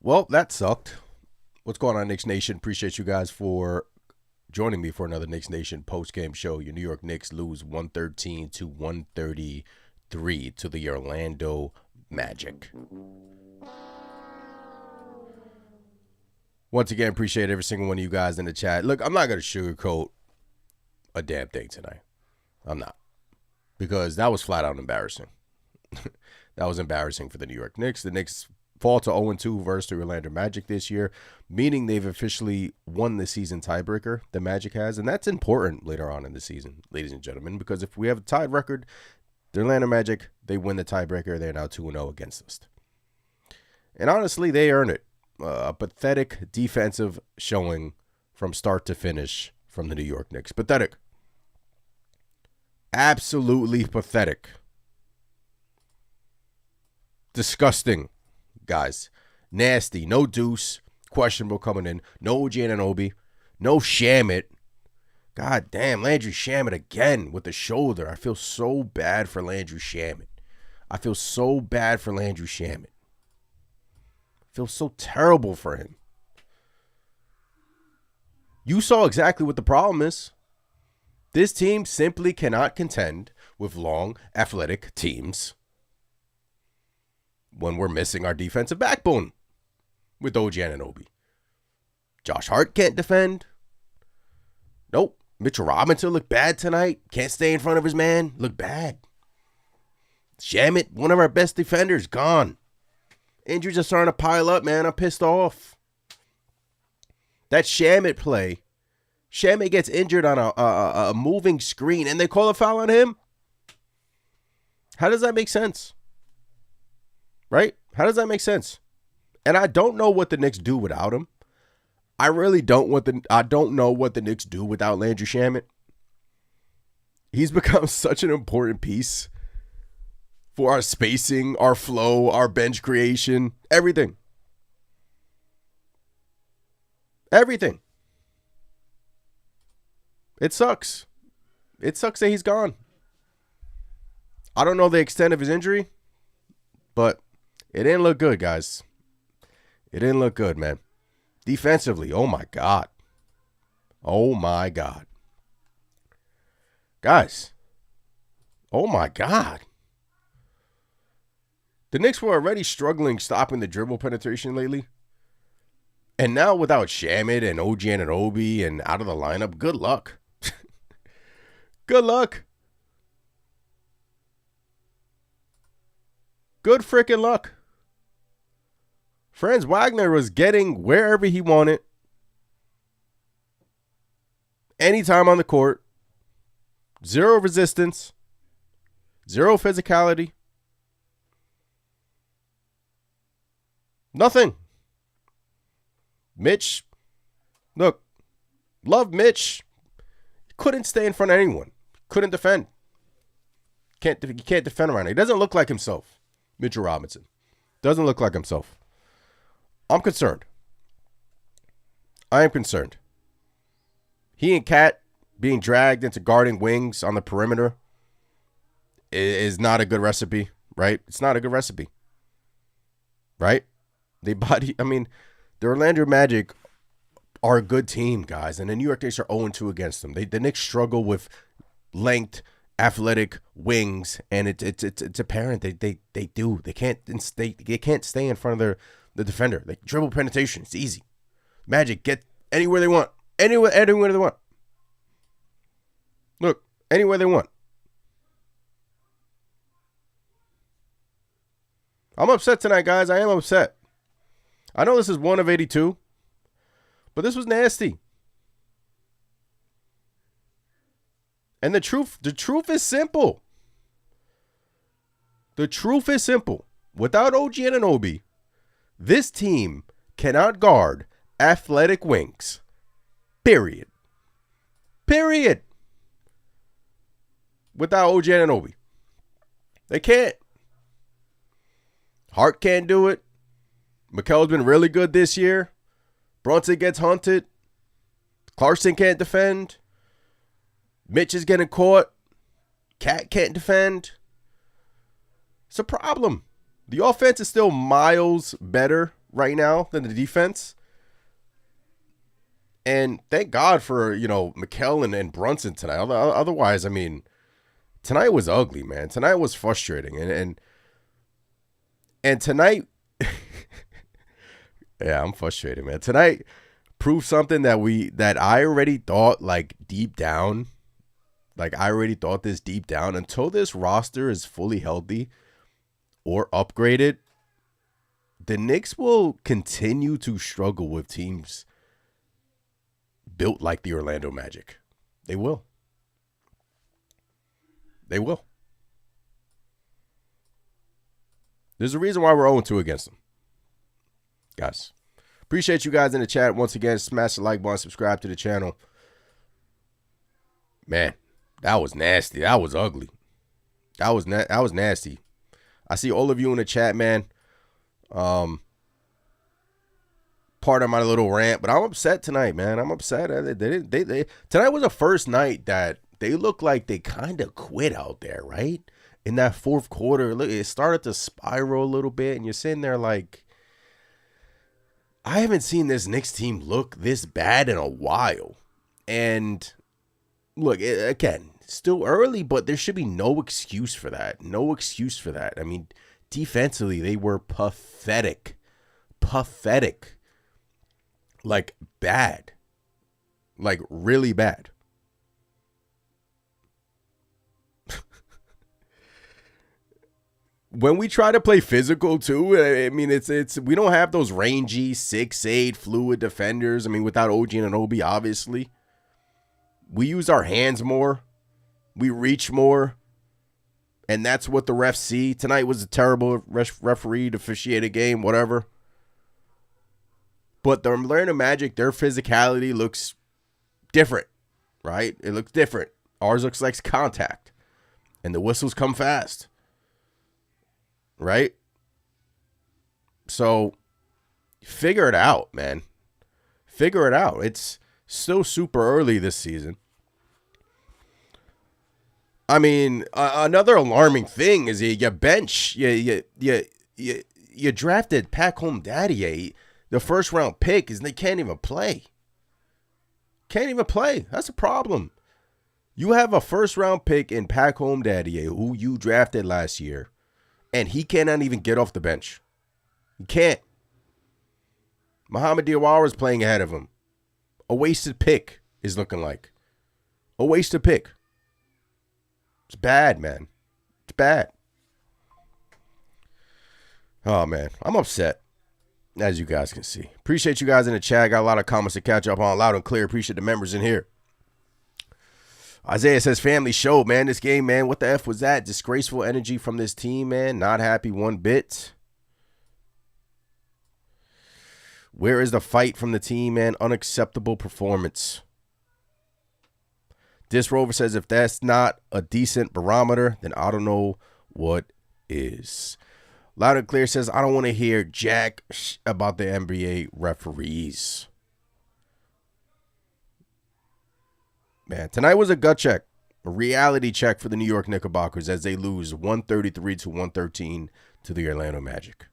Well, that sucked. What's going on, Knicks Nation? Appreciate you guys for joining me for another Knicks Nation post-game show. Your New York Knicks lose 113 to 133 to the Orlando Magic. Once again, appreciate every single one of you guys in the chat. Look, I'm not going to sugarcoat a damn thing tonight. I'm not. Because that was flat out embarrassing. That was embarrassing for the New York Knicks. The Knicks fall to 0-2 versus the Orlando Magic this year, meaning they've officially won the season tiebreaker the Magic has, and that's important later on in the season, ladies and gentlemen, because if we have a tied record, the Orlando Magic, they win the tiebreaker. They're now 2-0 against us. And honestly, they earn it. A pathetic defensive showing from start to finish from the New York Knicks. Pathetic. Absolutely pathetic. Disgusting. Guys, nasty. No Deuce, questionable coming in. No Anunoby, no Shamet. God damn, Landry Shamet again with the shoulder. I feel so bad for Landry Shamet. I feel so terrible for him. You saw exactly what the problem is. This team simply cannot contend with long, athletic teams when we're missing our defensive backbone with OG Anunoby. Josh Hart can't defend. Nope. Mitchell Robinson looked bad tonight. Can't stay in front of his man. Looked bad. Shamet, one of our best defenders, gone. Injuries are starting to pile up, man. I'm pissed off. That Shamet play. Shamet gets injured on a moving screen, and they call a foul on him? How does that make sense? Right? How does that make sense? And I don't know what the Knicks do without him. I really don't know what the Knicks do without Landry Shamet. He's become such an important piece for our spacing, our flow, our bench creation, everything. Everything. It sucks. It sucks that he's gone. I don't know the extent of his injury, but it didn't look good, guys. It didn't look good, man. Defensively, oh my God. Oh my God. Guys, oh my God. The Knicks were already struggling stopping the dribble penetration lately. And now without Shamet and OG Anunoby and out of the lineup, good luck. Good luck. Good freaking luck. Franz Wagner was getting wherever he wanted. Anytime on the court. Zero resistance. Zero physicality. Nothing. Mitch. Look. Love Mitch. Couldn't stay in front of anyone. Couldn't defend. He can't defend around it. He doesn't look like himself. Mitchell Robinson. Doesn't look like himself. I'm concerned. I am concerned. He and Cat being dragged into guarding wings on the perimeter is not a good recipe, right? It's not a good recipe. Right? The Orlando Magic are a good team, guys, and the New York Knicks are 0-2 against them. The Knicks struggle with length, athletic wings, and it's apparent they do. They can't stay in front of the defender. Like dribble penetration, it's easy. Magic get anywhere they want. Anywhere they want. Look, anywhere they want. I'm upset tonight, guys. I am upset. I know this is 1 of 82, but this was nasty. And the truth is simple. The truth is simple. Without OG Anunoby, this team cannot guard athletic wings. Period. Period. Without OG Anunoby. They can't. Hart can't do it. Mikel's been really good this year. Brunson gets hunted. Clarkson can't defend. Mitch is getting caught. Cat can't defend. It's a problem. The offense is still miles better right now than the defense. And thank God for, Mikel and Brunson tonight. Otherwise, I mean, tonight was ugly, man. Tonight was frustrating. And tonight, yeah, I'm frustrated, man. Tonight proved something that I already thought, like, deep down. Like, I already thought this deep down. Until this roster is fully healthy or upgraded, the Knicks will continue to struggle with teams built like the Orlando Magic. They will. They will. There's a reason why we're 0-2 against them. Guys, appreciate you guys in the chat. Once again, smash the like button, subscribe to the channel. Man, that was nasty. That was ugly. That was nasty. I see all of you in the chat, man. Part of my little rant, but I'm upset tonight, man. I'm upset. Tonight was the first night that they looked like they kind of quit out there, right? In that fourth quarter, look, it started to spiral a little bit, and you're sitting there like, I haven't seen this Knicks team look this bad in a while. And look, again, still early, but there should be no excuse for that. No excuse for that. I mean, defensively, they were pathetic. Pathetic. Like, bad. Like, really bad. When we try to play physical too, I mean, it's we don't have those rangy 6'8" fluid defenders. I mean, without OG Anunoby, obviously, we use our hands more, we reach more, and that's what the refs see. Tonight was a terrible referee to officiate a game, whatever. But the Orlando Magic, their physicality looks different, right? It looks different. Ours looks like contact, and the whistles come fast. Right? So, figure it out, man. Figure it out. It's still super early this season. I mean, another alarming thing is you bench. You drafted Pat Home Daddy, the first round pick, and they can't even play. Can't even play. That's a problem. You have a first round pick in Pat Home Daddy, who you drafted last year. And he cannot even get off the bench. He can't. Muhammad Diawara is playing ahead of him. A wasted pick is looking like. A wasted pick. It's bad, man. It's bad. Oh, man. I'm upset, as you guys can see. Appreciate you guys in the chat. Got a lot of comments to catch up on. Loud and clear. Appreciate the members in here. Isaiah says, family show, man. This game, man. What the F was that? Disgraceful energy from this team, man. Not happy one bit. Where is the fight from the team, man? Unacceptable performance. Dis Rover says, if that's not a decent barometer, then I don't know what is. Loud and Clear says, I don't want to hear jack about the NBA referees. Man, tonight was a gut check, a reality check for the New York Knickerbockers as they lose 133-113 to the Orlando Magic.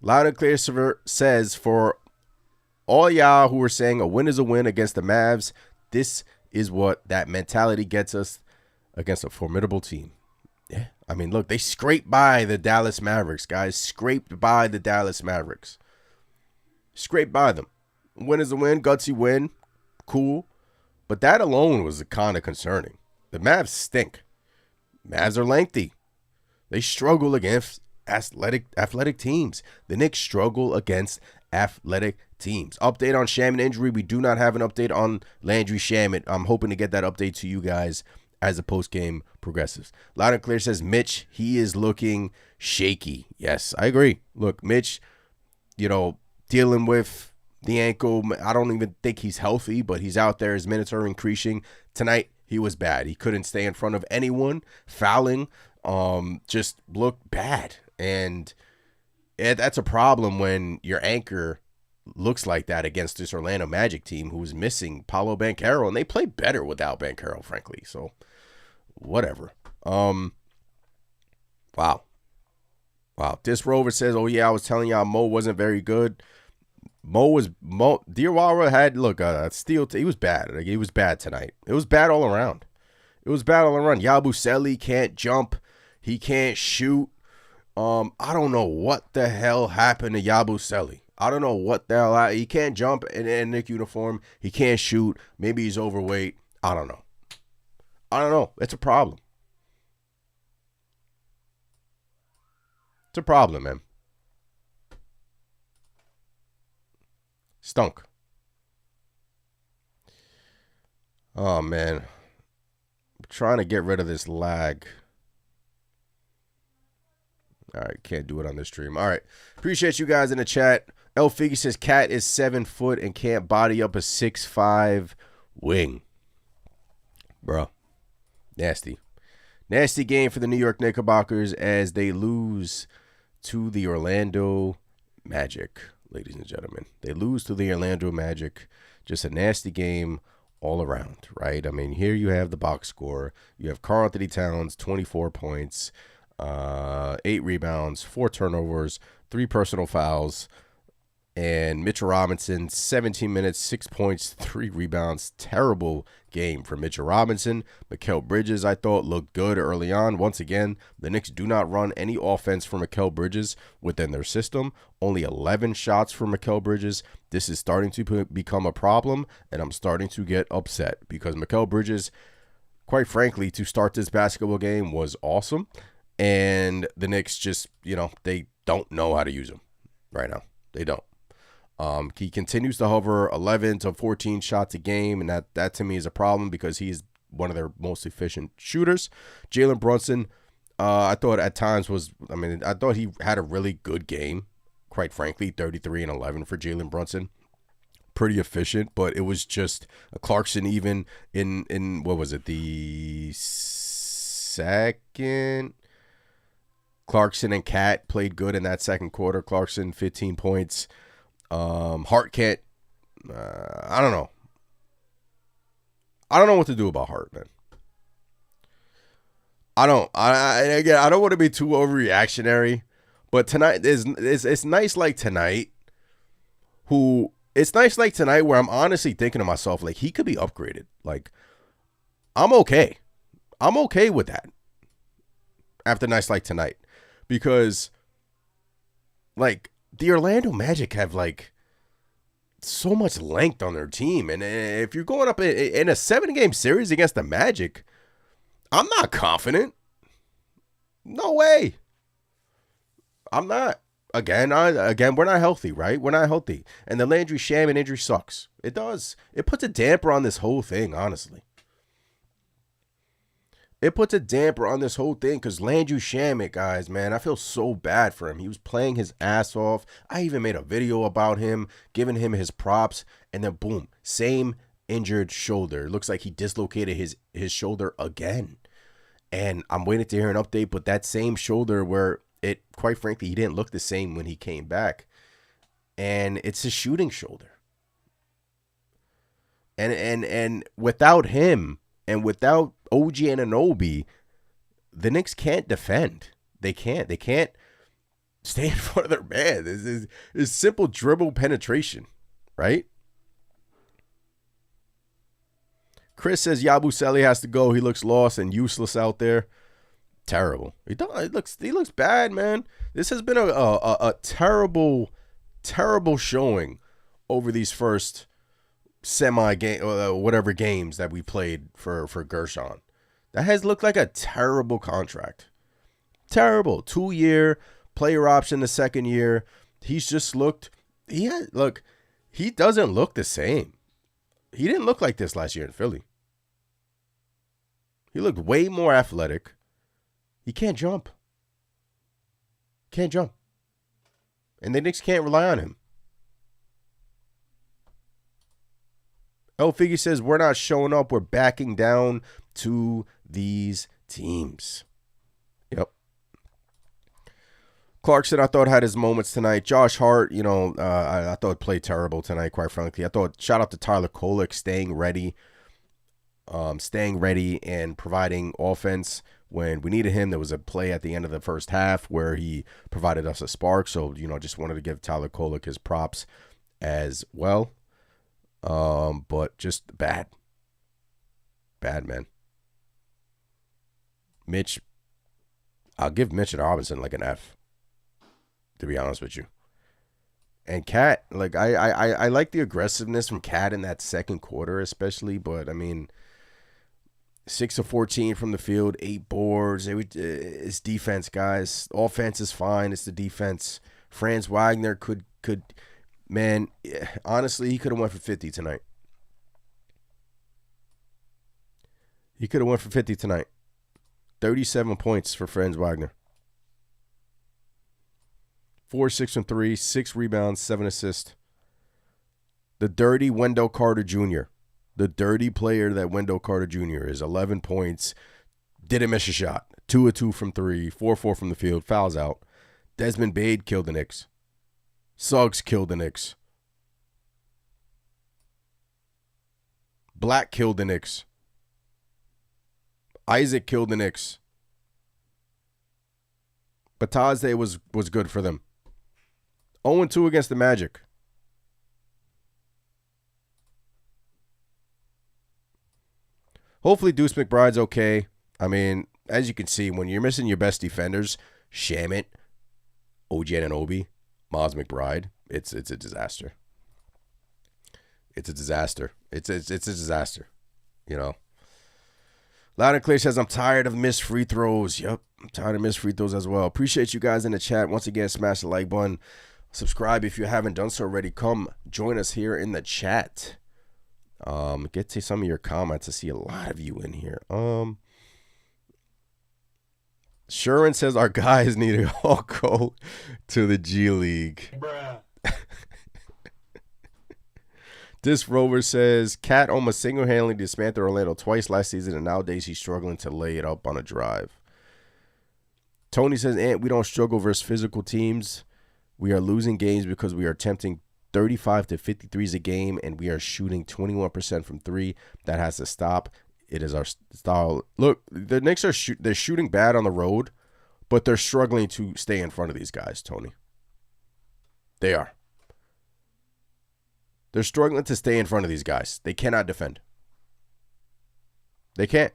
Loud and Clear says, for all y'all who are saying a win is a win against the Mavs, this is what that mentality gets us against a formidable team. Yeah, I mean, look, they scraped by the Dallas Mavericks, guys. Scraped by the Dallas Mavericks. Scraped by them. Win is a win, gutsy win. Cool, but that alone was kind of concerning. The Mavs stink. Mavs are lengthy. They struggle against athletic teams. The Knicks struggle against athletic teams. Update on Shaman injury. We do not have an update on Landry Shaman. I'm hoping to get that update to you guys as the post game progresses. Loud and Clear says, Mitch, he is looking shaky. Yes, I agree. Look, Mitch, dealing with the ankle. I don't even think he's healthy, but he's out there. His minutes are increasing. Tonight, he was bad. He couldn't stay in front of anyone. Fouling, just looked bad. And that's a problem when your anchor looks like that against this Orlando Magic team who's missing Paolo Banchero, and they play better without Banchero, frankly. So, whatever. Wow. This Rover says, oh, yeah, I was telling y'all Mo wasn't very good. Diawara had, steal. He was bad. He was bad tonight. It was bad all around. Yabusele can't jump. He can't shoot. I don't know what the hell happened to Yabusele. I don't know what the hell. He can't jump in a Knicks uniform. He can't shoot. Maybe he's overweight. I don't know. It's a problem. It's a problem, man. Stunk. Oh, man. I'm trying to get rid of this lag. All right, can't do it on this stream. All right, appreciate you guys in the chat. El Figgy says Cat is 7 foot and can't body up a 6'5" wing. Bro, nasty game for the New York Knickerbockers as they lose to the Orlando Magic, ladies and gentlemen. They lose to the Orlando Magic. Just a nasty game all around, right? I mean, here you have the box score. You have Karl-Anthony Towns, 24 points. 8 rebounds, 4 turnovers, 3 personal fouls, and Mitchell Robinson, 17 minutes, 6 points, 3 rebounds. Terrible game for Mitchell Robinson. Mikal Bridges, I thought, looked good early on. Once again, the Knicks do not run any offense for Mikal Bridges within their system. Only 11 shots for Mikal Bridges. This is starting to become a problem, and I'm starting to get upset because Mikal Bridges, quite frankly, to start this basketball game was awesome. And the Knicks just, they don't know how to use him right now. They don't. He continues to hover 11 to 14 shots a game, and that to me is a problem because he's one of their most efficient shooters. Jalen Brunson, I thought at times I thought he had a really good game, quite frankly, 33 and 11 for Jalen Brunson. Pretty efficient, but it was just Clarkson even in what was it, the second? Clarkson and Cat played good in that second quarter. Clarkson, 15 points. Hart can't. I don't know. I don't know what to do about Hart, man. I don't want to be too overreactionary, but tonight it's nice like tonight. It's nice like tonight where I'm honestly thinking to myself, like, he could be upgraded. Like, I'm okay. I'm okay with that after nights like tonight. Because, like, the Orlando Magic have, like, so much length on their team. And if you're going up in a 7-game series against the Magic, I'm not confident. No way. I'm not. Again, we're not healthy, right? We're not healthy. And the Landry Shaman injury sucks. It does. It puts a damper on this whole thing, honestly. It puts a damper on this whole thing because Landry Shamet, guys, man, I feel so bad for him. He was playing his ass off. I even made a video about him, giving him his props, and then boom, same injured shoulder. It looks like he dislocated his shoulder again. And I'm waiting to hear an update, but that same shoulder where it, quite frankly, he didn't look the same when he came back. And it's a shooting shoulder. And without him, and without OG Anunoby, the Knicks can't defend. They can't stay in front of their man. This is simple dribble penetration, right? Chris says Yabusele has to go. He looks lost and useless out there. Terrible. He looks bad, man. This has been a terrible showing over these first semi-game, whatever games that we played for Gershon. That has looked like a terrible contract. Terrible. 2-year player option the second year. He's just looked he doesn't look the same. He didn't look like this last year in Philly. He looked way more athletic. He can't jump. Can't jump. And the Knicks can't rely on him. El Figgy says, we're not showing up. We're backing down to these teams. Yep. Clarkson, I thought, had his moments tonight. Josh Hart, I thought played terrible tonight, quite frankly. I thought, shout out to Tyler Kolek, staying ready and providing offense when we needed him. There was a play at the end of the first half where he provided us a spark. So, just wanted to give Tyler Kolek his props as well. But just bad, man. Mitch, I'll give Mitch and Robinson like an F, to be honest with you. And Cat, like I like the aggressiveness from Cat in that second quarter, especially. But I mean, 6 of 14 from the field, 8 boards. It's defense, guys. Offense is fine. It's the defense. Franz Wagner could. Man, honestly, he could have went for 50 tonight. He could have went for 50 tonight. 37 points for Franz Wagner. 4, 6 from 3, 6 rebounds, 7 assists. The dirty Wendell Carter Jr. The dirty player that Wendell Carter Jr. is. 11 points. Didn't miss a shot. 2 of 2 from 3, 4 of 4 from the field. Fouls out. Desmond Bade killed the Knicks. Suggs killed the Knicks. Black killed the Knicks. Isaac killed the Knicks. Batazde was good for them. 0-2 against the Magic. Hopefully Deuce McBride's okay. I mean, as you can see, when you're missing your best defenders, Shamit, OG Anunoby, Miles McBride, it's a disaster. It's a disaster. It's a disaster. Loud and Clear says, I'm tired of missed free throws. Yep, I'm tired of missed free throws as well. Appreciate you guys in the chat. Once again, smash the like button. Subscribe if you haven't done so already. Come join us here in the chat. Get to some of your comments. I see a lot of you in here. Shurin says our guys need to all go to the G League. Bruh. This Rover says Cat almost single-handedly dismantled Orlando twice last season, and nowadays he's struggling to lay it up on a drive. Tony says, Ant, we don't struggle versus physical teams. We are losing games because we are attempting 35 to 53s a game, and we are shooting 21% from 3. That has to stop. It is our style. Look, the Knicks they're shooting bad on the road, but they're struggling to stay in front of these guys, Tony. They are. They're struggling to stay in front of these guys. They cannot defend. They can't.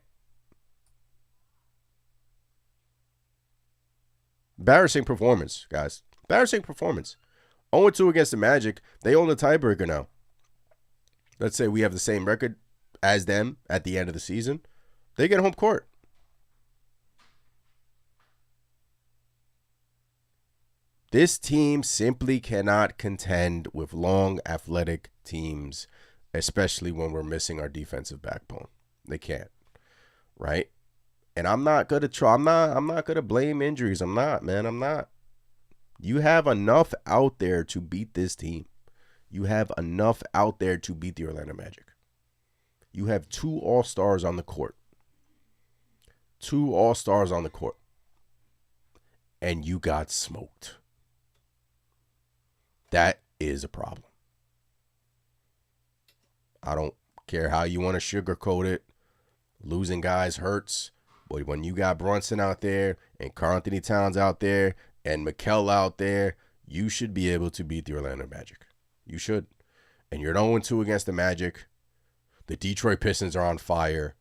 Embarrassing performance, guys. Embarrassing performance. 0-2 against the Magic. They own the tiebreaker now. Let's say we have the same record as them at the end of the season. They get home court. This team simply cannot contend with long, athletic teams, especially when we're missing our defensive backbone. They can't, right? And I'm not gonna try. I'm not gonna blame injuries. I'm not, man. I'm not. You have enough out there to beat this team. You have enough out there to beat the Orlando Magic. You have 2 All-Stars on the court. 2 All-Stars on the court. And you got smoked. That is a problem. I don't care how you want to sugarcoat it. Losing guys hurts. But when you got Brunson out there and Karl-Anthony Towns out there and Mikal out there, you should be able to beat the Orlando Magic. You should. And you're 0-2 against the Magic. The Detroit Pistons are on fire.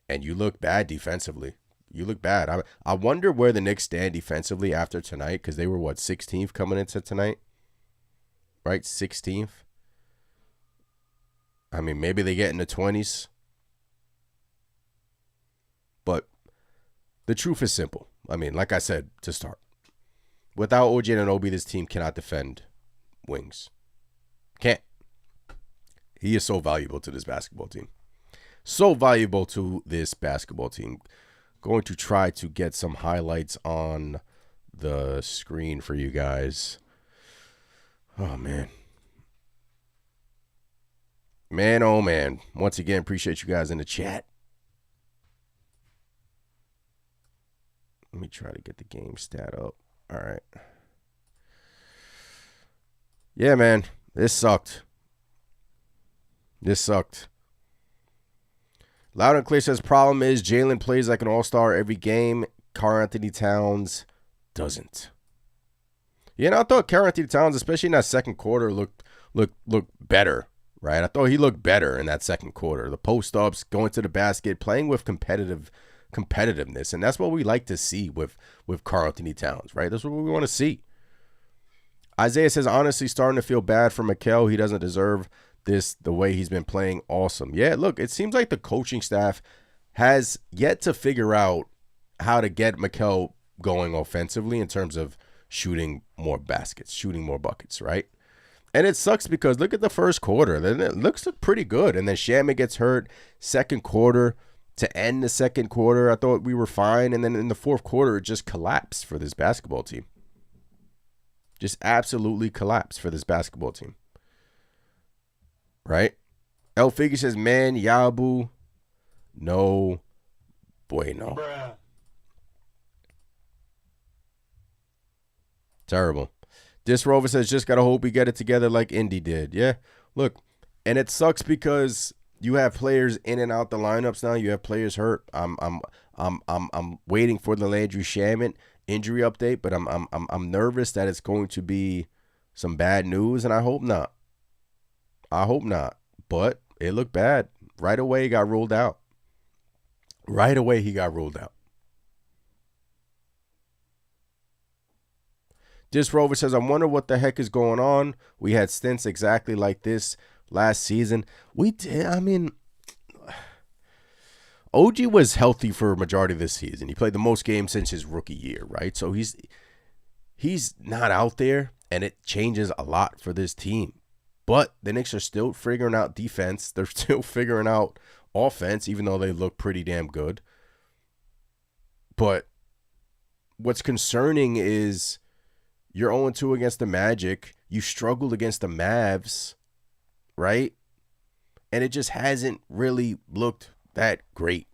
And you look bad defensively. You look bad. I wonder where the Knicks stand defensively after tonight, because they were, 16th coming into tonight? Right? 16th? I mean, maybe they get in the 20s. But the truth is simple. I mean, like I said to start, without OG Anunoby, this team cannot defend wings. Can't. He is so valuable to this basketball team. So valuable to this basketball team. Going to try to get some highlights on the screen for you guys. Oh, man. Man, oh, man. Once again, appreciate you guys in the chat. Let me try to get the game stat up. All right. Yeah, man. This sucked. This sucked. Loud and Clear says, problem is Jalen plays like an all-star every game. Karl-Anthony Towns doesn't. Yeah, and I thought Karl-Anthony Towns, especially in that second quarter, looked better, right? I thought he looked better in that second quarter. The post-ups, going to the basket, playing with competitiveness, and that's what we like to see with Karl-Anthony Towns, right? That's what we want to see. Isaiah says, honestly, starting to feel bad for Mikal. He doesn't deserve this the way he's been playing. Awesome. Yeah, look, it seems like the coaching staff has yet to figure out how to get Mikal going offensively in terms of shooting more baskets, shooting more buckets, right? And it sucks because look at the first quarter. Then it looks pretty good. And then Shaman gets hurt second quarter. To end the second quarter, I thought we were fine. And then in the fourth quarter, it just collapsed for this basketball team. Just absolutely collapsed for this basketball team. Right? El Figure says, man, Yabu, no bueno. Bruh. Terrible. This Rover says, just got to hope we get it together like Indy did. Yeah, look, and it sucks because you have players in and out the lineups now. You have players hurt. I'm waiting for the Landry Shaman injury update, but I'm nervous that it's going to be some bad news, and I hope not. I hope not. But it looked bad. Right away, he got ruled out. Right away, he got ruled out. This Rover says, I wonder what the heck is going on. We had stints exactly like this last season. We did. I mean, OG was healthy for a majority of this season. He played the most games since his rookie year, right? So he's not out there, and it changes a lot for this team. But the Knicks are still figuring out defense. They're still figuring out offense, even though they look pretty damn good. But what's concerning is you're 0-2 against the Magic. You struggled against the Mavs, right? And it just hasn't really looked that great.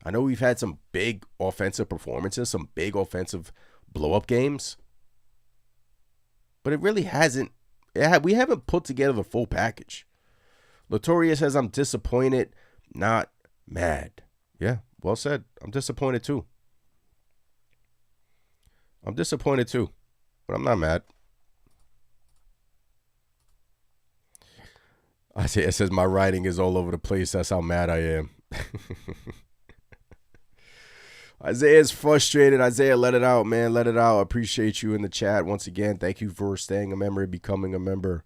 I know we've had some big offensive performances, some big offensive blow-up games. But it really hasn't. We haven't put together the full package. Latoria says, I'm disappointed, not mad. Yeah, well said. I'm disappointed too. I'm disappointed too, but I'm not mad. It says, my writing is all over the place. That's how mad I am. Isaiah's frustrated. Isaiah, let it out, man. Let it out. I appreciate you in the chat. Once again, thank you for staying a member, becoming a member.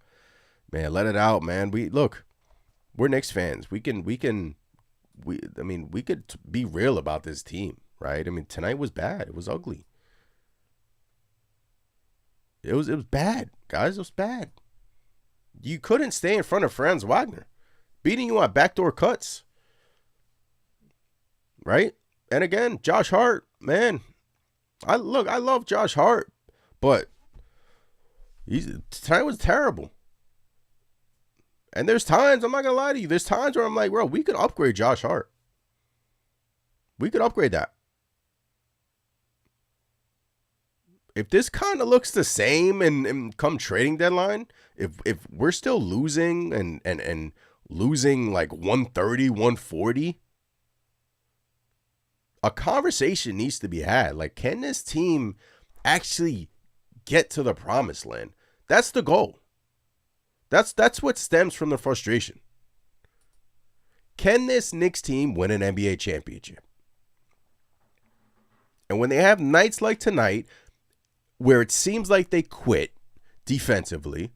Man, let it out, man. We're Knicks fans. I mean, we could be real about this team, right? I mean, tonight was bad. It was ugly. It was bad, guys. It was bad. You couldn't stay in front of Franz Wagner, beating you on backdoor cuts, right? And again, Josh Hart, man, I love Josh Hart, but tonight was terrible. And there's times, I'm not going to lie to you, there's times where I'm like, bro, we could upgrade Josh Hart. We could upgrade that. If this kind of looks the same and come trading deadline, if we're still losing and losing like 130, 140, a conversation needs to be had. Like, can this team actually get to the promised land? That's the goal. That's what stems from the frustration. Can this Knicks team win an NBA championship? And when they have nights like tonight, where it seems like they quit defensively,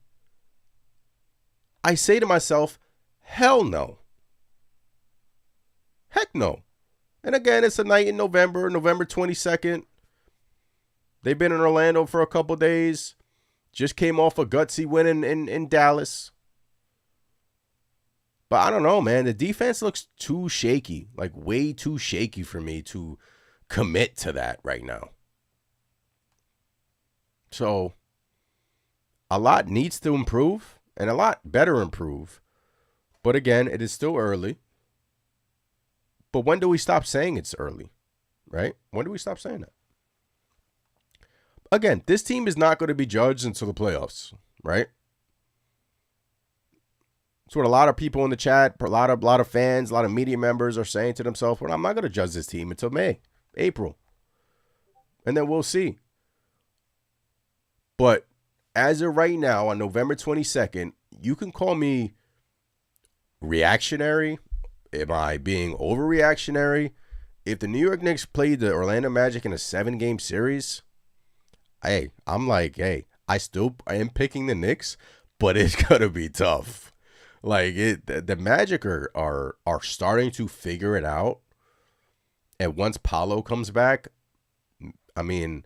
I say to myself, hell no. Heck no. And again, it's a night in November 22nd. They've been in Orlando for a couple days. Just came off a gutsy win in Dallas. But I don't know, man. The defense looks too shaky, like way too shaky for me to commit to that right now. So a lot needs to improve and a lot better improve. But again, it is still early. But when do we stop saying it's early, right? When do we stop saying that? Again, this team is not going to be judged until the playoffs, right? That's what a lot of people in the chat, a lot of fans, a lot of media members are saying to themselves, well, I'm not going to judge this team until May, April. And then we'll see. But as of right now, on November 22nd, you can call me reactionary. Am I being overreactionary? If the New York Knicks played the Orlando Magic in a 7-game series, I'm like, I am picking the Knicks, but it's going to be tough. Like, the Magic are starting to figure it out. And once Paolo comes back, I mean,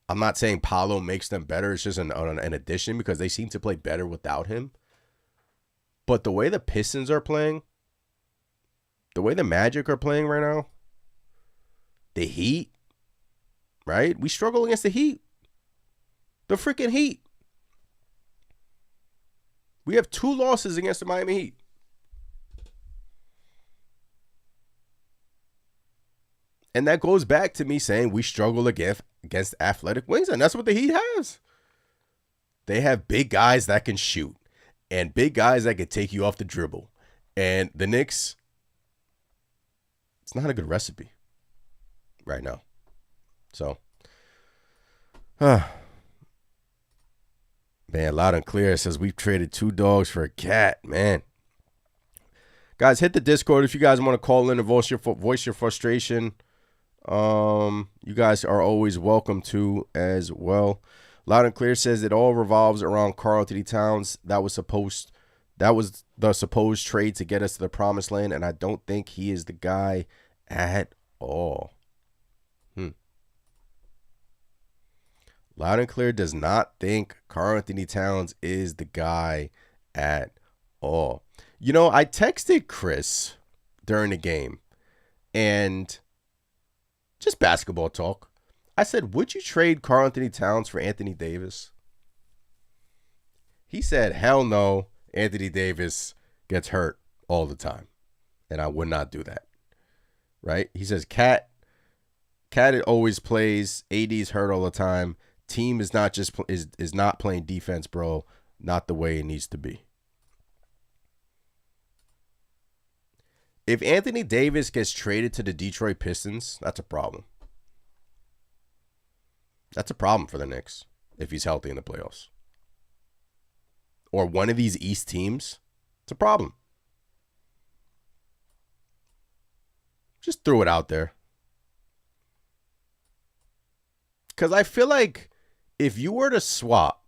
I'm not saying Paolo makes them better. It's just an addition because they seem to play better without him. But the way the Pistons are playing, the way the Magic are playing right now, the Heat, right? We struggle against the Heat. The freaking Heat. We have 2 losses against the Miami Heat. And that goes back to me saying we struggle against athletic wings, and that's what the Heat has. They have big guys that can shoot and big guys that can take you off the dribble. And the Knicks, it's not a good recipe right now. So, man, loud and clear. It says we've traded 2 dogs for a cat, man. Guys, hit the Discord if you guys want to call in and voice your frustration. You guys are always welcome to as well. Loud and clear says it all revolves around Karl-Anthony Towns. That was the supposed trade to get us to the promised land, and I don't think he is the guy at all. Loud and clear does not think Karl-Anthony Towns is the guy at all. You know, I texted Chris during the game and just basketball talk. I said, would you trade Karl-Anthony Towns for Anthony Davis? He said, hell no. Anthony Davis gets hurt all the time, and I would not do that. Right? He says, Cat always plays. AD's hurt all the time. Team is not just is not playing defense, bro. Not the way it needs to be. If Anthony Davis gets traded to the Detroit Pistons, that's a problem. That's a problem for the Knicks if he's healthy in the playoffs. Or one of these East teams, it's a problem. Just threw it out there. Because I feel like if you were to swap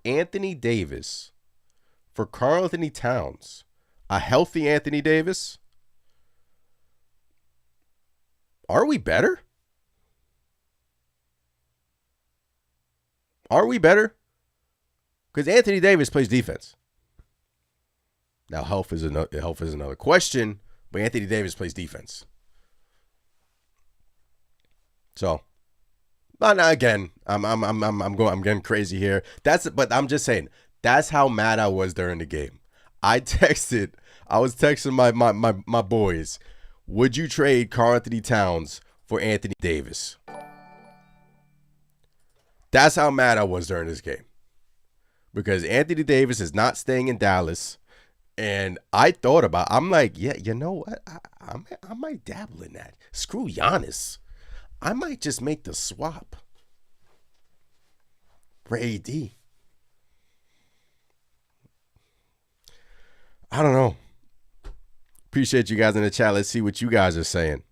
Anthony Davis for Karl-Anthony Towns, a healthy Anthony Davis, are we better? Are we better? Because Anthony Davis plays defense. Now, health is another question, but Anthony Davis plays defense. So, but again, I'm getting crazy here. But I'm just saying that's how mad I was during the game. I was texting my boys. Would you trade Karl-Anthony Towns for Anthony Davis? That's how mad I was during this game. Because Anthony Davis is not staying in Dallas. And I'm like, yeah, you know what? I might dabble in that. Screw Giannis. I might just make the swap for AD. I don't know. Appreciate you guys in the chat. Let's see what you guys are saying.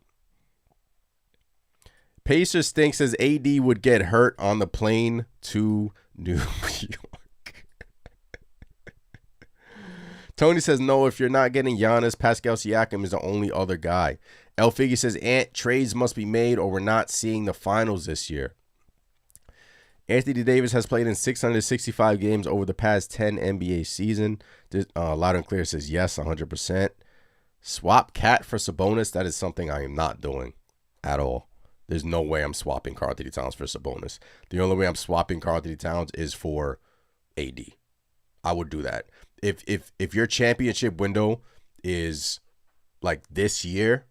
Pacers thinks says AD would get hurt on the plane to New York. Tony says, no, if you're not getting Giannis, Pascal Siakam is the only other guy. El Figgy says, trades must be made or we're not seeing the finals this year. Anthony Davis has played in 665 games over the past 10 NBA season. Loud and Clear says, yes, 100%. Swap Cat for Sabonis. That is something I am not doing at all. There's no way I'm swapping Karl-Anthony Towns for Sabonis. The only way I'm swapping Karl-Anthony Towns is for AD. I would do that. If your championship window is like this year,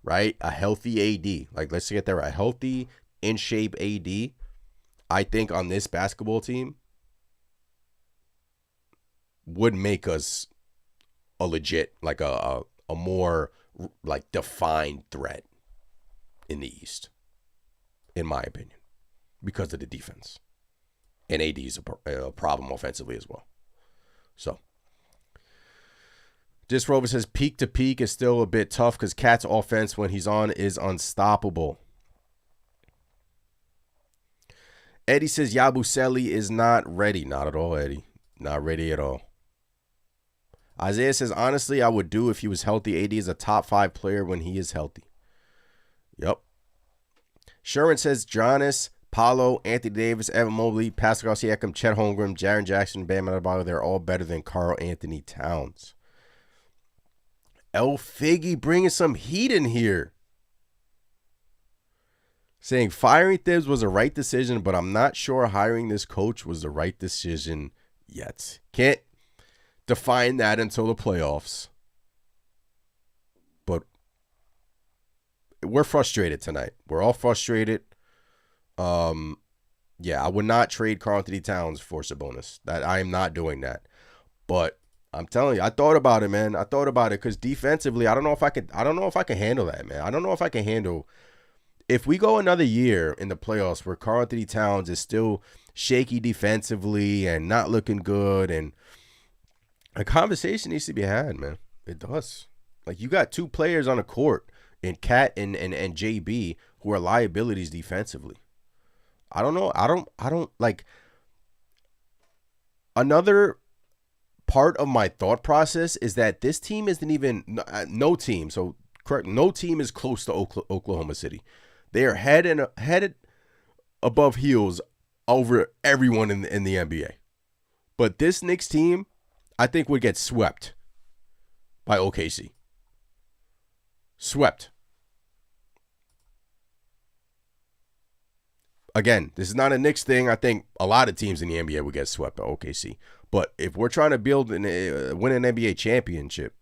right? A healthy AD. Like, let's get there. A healthy, in shape AD. I think on this basketball team would make us a legit, like a more like defined threat in the East, in my opinion, because of the defense. And AD is a problem offensively as well. So, Dis Rover says peak to peak is still a bit tough because Cat's offense when he's on is unstoppable. Eddie says Yabusele is not ready. Not at all, Eddie. Not ready at all. Isaiah says, honestly, I would do if he was healthy. AD is a top 5 player when he is healthy. Yep. Sherman says Giannis, Paolo, Anthony Davis, Evan Mobley, Pascal Siakam, Chet Holmgren, Jaren Jackson, Bam Adebayo, they're all better than Karl-Anthony Towns. El Figgy bringing some heat in here. Saying firing Thibs was the right decision, but I'm not sure hiring this coach was the right decision yet. Can't define that until the playoffs. But we're frustrated tonight. We're all frustrated. Yeah, I would not trade Karl-Anthony Towns for Sabonis. That I am not doing that. But I'm telling you, I thought about it, man. I thought about it because defensively, I don't know if I can handle that, man. I don't know if I can handle. If we go another year in the playoffs where Karl-Anthony Towns is still shaky defensively and not looking good, and a conversation needs to be had, man. It does. Like, you got 2 players on the court in Cat and JB who are liabilities defensively. I don't know. I don't like. Another part of my thought process is that this team isn't even no team. So correct, no team is close to Oklahoma City. They are headed above heels over everyone in the NBA. But this Knicks team, I think, would get swept by OKC. Swept. Again, this is not a Knicks thing. I think a lot of teams in the NBA would get swept by OKC. But if we're trying to build win an NBA championship,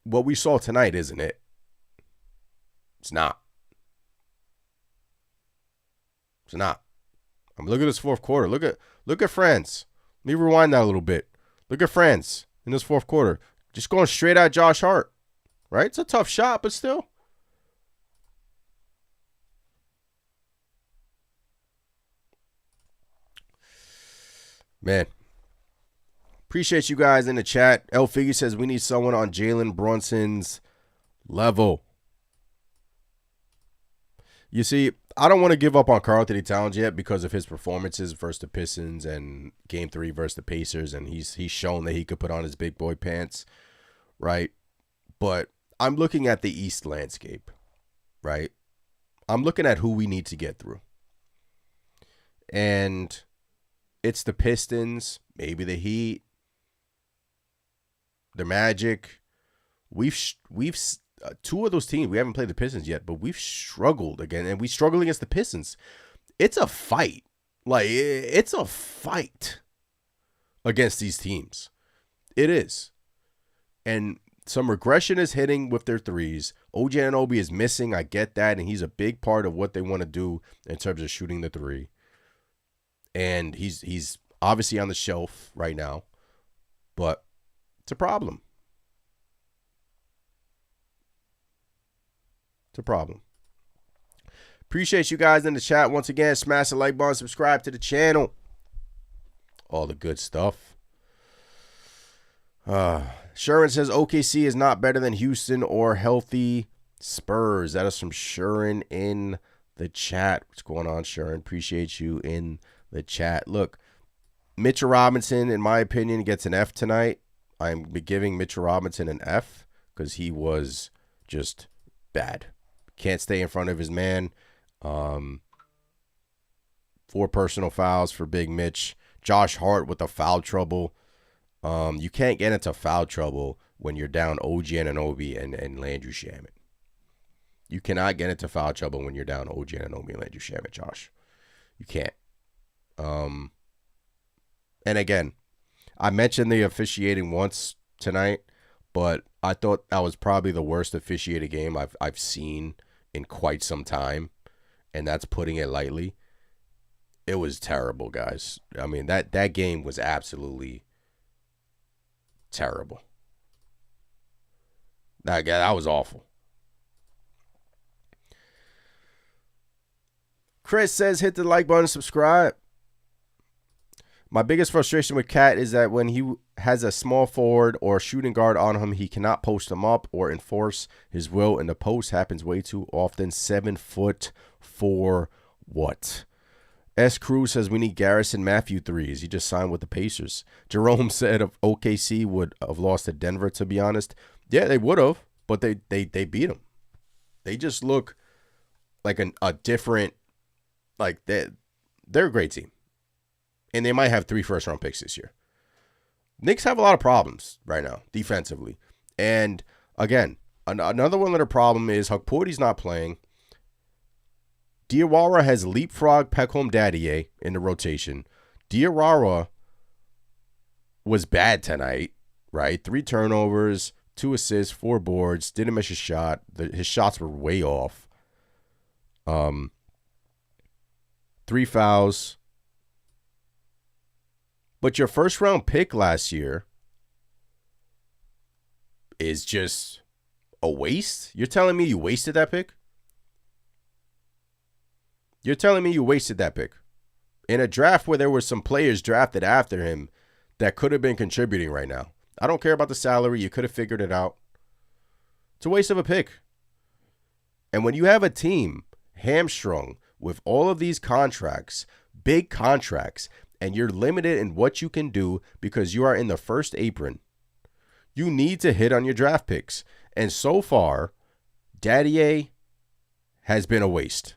what we saw tonight isn't it. It's not. It's not. I mean, look at this fourth quarter. Look at France. Let me rewind that a little bit. Look at France in this fourth quarter. Just going straight at Josh Hart. Right? It's a tough shot, but still. Man. Appreciate you guys in the chat. El Figgy says we need someone on Jalen Brunson's level. You see, I don't want to give up on Karl-Anthony Towns yet because of his performances versus the Pistons and Game 3 versus the Pacers, and he's shown that he could put on his big boy pants, right? But I'm looking at the East landscape, right? I'm looking at who we need to get through. And it's the Pistons, maybe the Heat, the Magic. We've 2 of those teams, we haven't played the Pistons yet, but we've struggled again, and we struggled against the Pistons. It's a fight. Like, it's a fight against these teams. It is. And some regression is hitting with their threes. OG Anunoby is missing. I get that, and he's a big part of what they want to do in terms of shooting the three. And he's obviously on the shelf right now, but it's a problem. It's a problem. Appreciate you guys in the chat. Once again, smash the like button, subscribe to the channel. All the good stuff. Shurin says OKC is not better than Houston or healthy Spurs. That is from Shurin in the chat. What's going on, Shurin? Appreciate you in the chat. Look, Mitchell Robinson, in my opinion, gets an F tonight. I'm giving Mitchell Robinson an F because he was just bad. Can't stay in front of his man. 4 personal fouls for Big Mitch. Josh Hart with the foul trouble. You can't get into foul trouble when you're down OG Anunoby and Landry Shamet. You cannot get into foul trouble when you're down OG Anunoby and Landry Shamet, Josh. You can't. And again, I mentioned the officiating once tonight, but I thought that was probably the worst officiated game I've seen in quite some time, and that's putting it lightly. It was terrible, guys. I mean, that game was absolutely terrible. That was awful. Chris says, hit the like button, subscribe. My biggest frustration with Cat is that when he has a small forward or shooting guard on him, he cannot post him up or enforce his will, and the post happens way too often. 7 foot for what? S. Cruz says we need Garrison Matthew threes. He just signed with the Pacers. Jerome said of OKC would have lost to Denver, to be honest. Yeah, they would have, but they beat them. They just look like a different, like they're a great team. And they might have 3 first-round picks this year. Knicks have a lot of problems right now defensively. And, again, another one of their problem is Hukporti's not playing. Diawara has leapfrogged Peckham Dadier in the rotation. Diawara was bad tonight, right? 3 turnovers, 2 assists, 4 boards, didn't miss a shot. His shots were way off. 3 fouls. But your first-round pick last year is just a waste? You're telling me you wasted that pick? You're telling me you wasted that pick? In a draft where there were some players drafted after him that could have been contributing right now. I don't care about the salary. You could have figured it out. It's a waste of a pick. And when you have a team hamstrung with all of these contracts, big contracts, and you're limited in what you can do because you are in the first apron, you need to hit on your draft picks. And so far, Dadier has been a waste.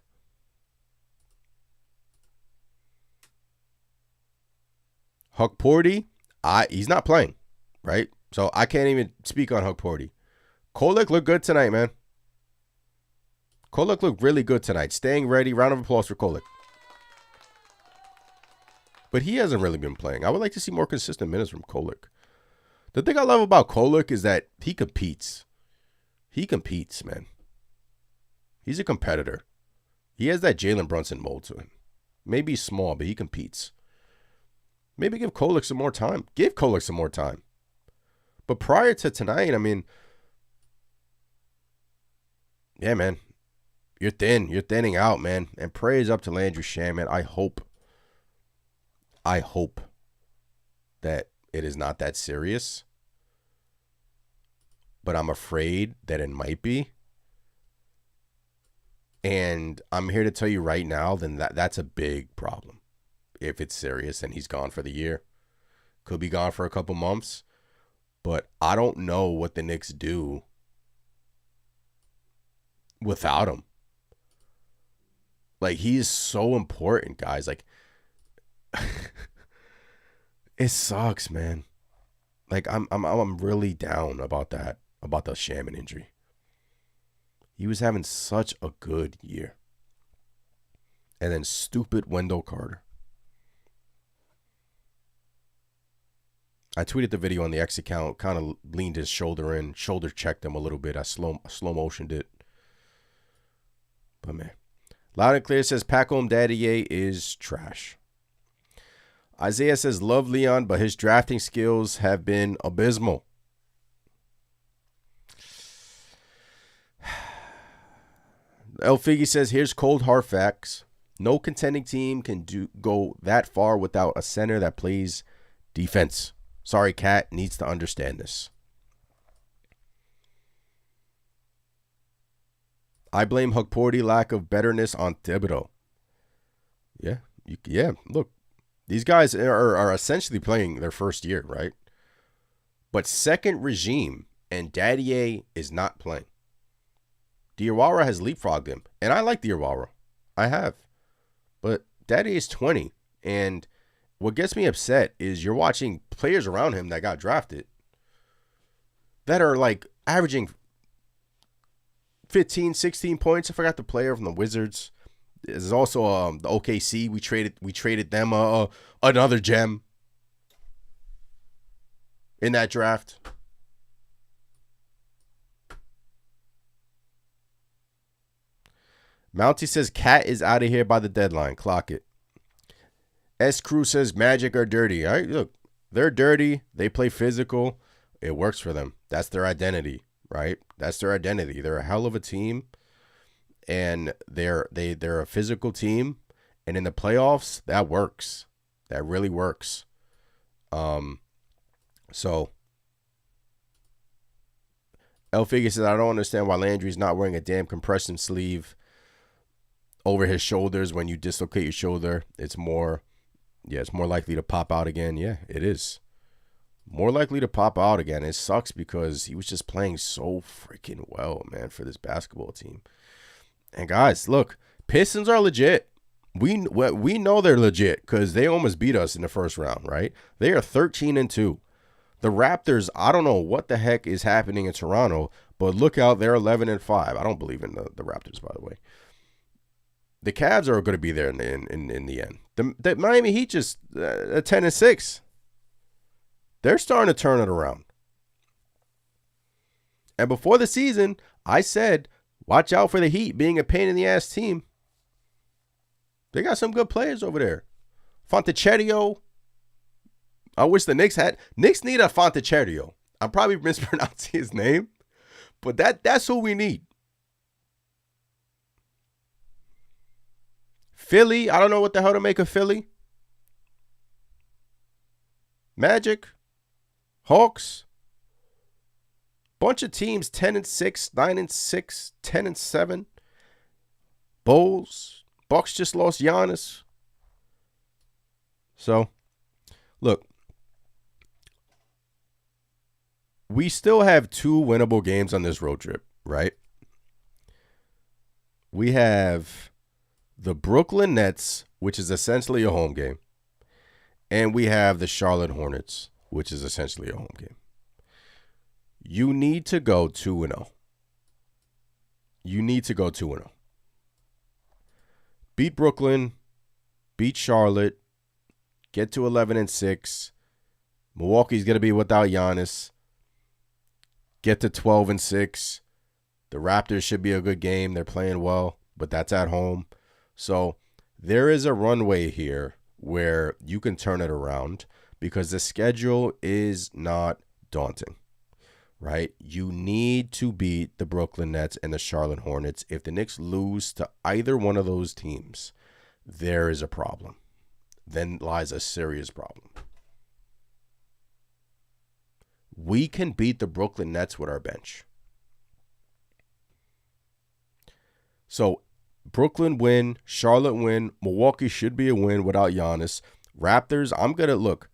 Hukporti, he's not playing, right? So I can't even speak on Hukporti. Kolek looked good tonight, man. Kolek looked really good tonight. Staying ready. Round of applause for Kolek. But he hasn't really been playing. I would like to see more consistent minutes from Kolek. The thing I love about Kolek is that he competes. He competes, man. He's a competitor. He has that Jalen Brunson mold to him. Maybe he's small, but he competes. Maybe give Kolek some more time. Give Kolek some more time. But prior to tonight, I mean, yeah, man. You're thin. You're thinning out, man. And praise up to Landry Shamet. I hope that it is not that serious. But I'm afraid that it might be. And I'm here to tell you right now, then that's a big problem. If it's serious and he's gone for the year. Could be gone for a couple months. But I don't know what the Knicks do without him. Like, he is so important, guys. Like, it sucks, man. Like, I'm really down about that, about the Shaman injury. He was having such a good year. And then stupid Wendell Carter. I tweeted the video on the X account, kind of leaned his shoulder in, shoulder checked him a little bit. I slow motioned it. But man, Loud and Clear says Pacom Dadier is trash. Isaiah says love Leon, but his drafting skills have been abysmal. El Figgy says here's cold hard facts. No contending team can go that far without a center that plays defense. Sorry, Cat needs to understand this. I blame Hukporti lack of betterness on Thibodeau. Yeah, look. These guys are essentially playing their first year, right? But second regime, and Daddier is not playing. Diawara has leapfrogged him, and I like Diawara. I have. But Daddier is 20, and what gets me upset is you're watching players around him that got drafted that are like averaging 15, 16 points. I forgot the player from the Wizards. There's also the OKC. We traded them another gem in that draft. Mounty says Cat is out of here by the deadline. Clock it. S. Crew says Magic are dirty. All right, look, they're dirty. They play physical. It works for them. That's their identity, right? That's their identity. They're a hell of a team, and they're a physical team. And in the playoffs, that works. That really works. So El Figure says, I don't understand why Landry's not wearing a damn compression sleeve over his shoulders. When you dislocate your shoulder, it's more likely to pop out again. Yeah, it is. More likely to pop out again. It sucks because he was just playing so freaking well, man, for this basketball team. And guys, look, Pistons are legit. We know they're legit because they almost beat us in the first round, right? They are 13-2. The Raptors, I don't know what the heck is happening in Toronto, but look out, they're 11-5. I don't believe in the Raptors, by the way. The Cavs are going to be there in the end. The Miami Heat just 10-6. They're starting to turn it around. And before the season, I said, watch out for the Heat being a pain in the ass team. They got some good players over there. Fontecchio. I wish the Knicks need a Fontecchio. I'm probably mispronouncing his name, but that's who we need. Philly, I don't know what the hell to make of Philly. Magic, Hawks, bunch of teams 10-6, 9-6, 10-7. Bulls, Bucks just lost Giannis. So, look, we still have 2 winnable games on this road trip, right? We have the Brooklyn Nets, which is essentially a home game, and we have the Charlotte Hornets, which is essentially a home game. You need to go 2-0. You need to go 2-0. Beat Brooklyn, beat Charlotte, get to 11-6. Milwaukee's going to be without Giannis. Get to 12-6. The Raptors should be a good game. They're playing well, but that's at home. So there is a runway here where you can turn it around because the schedule is not daunting, right? You need to beat the Brooklyn Nets and the Charlotte Hornets. If the Knicks lose to either one of those teams, there is a problem. Then lies a serious problem. We can beat the Brooklyn Nets with our bench. So Brooklyn win, Charlotte win, Milwaukee should be a win without Giannis. Raptors, I'm going to look.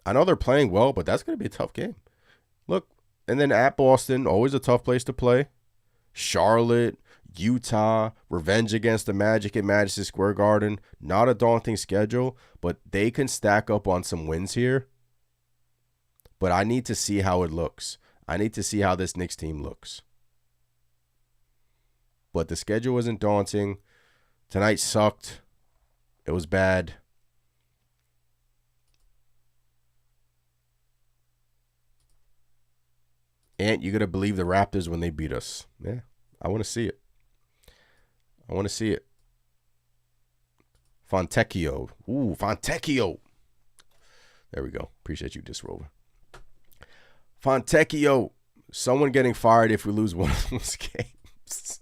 I know they're playing well, but that's going to be a tough game. Look, and then at Boston, always a tough place to play. Charlotte, Utah, revenge against the Magic at Madison Square Garden. Not a daunting schedule, but they can stack up on some wins here. But I need to see how it looks. I need to see how this Knicks team looks. But the schedule wasn't daunting. Tonight sucked. It was bad. And you're going to believe the Raptors when they beat us. Yeah, I want to see it. I want to see it. Fontecchio. Ooh, Fontecchio. There we go. Appreciate you, Disrover. Fontecchio. Someone getting fired if we lose one of those games.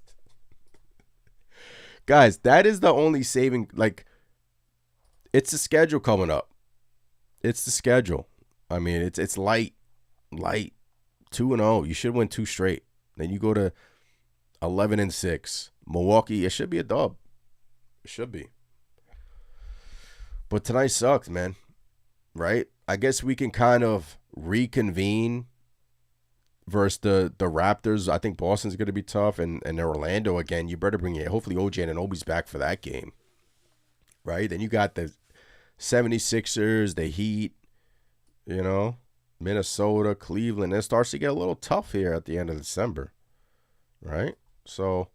Guys, that is the only saving. Like, it's the schedule coming up. It's the schedule. I mean, it's light. 2-0. You should win 2 straight. Then you go to 11-6. Milwaukee, it should be a dub. It should be. But tonight sucked, man. Right? I guess we can kind of reconvene versus the Raptors. I think Boston's going to be tough. And Orlando, again, you better bring it. Hopefully OG Anunoby's back for that game. Right? Then you got the 76ers, the Heat, Minnesota, Cleveland. It starts to get a little tough here at the end of December. Right? So,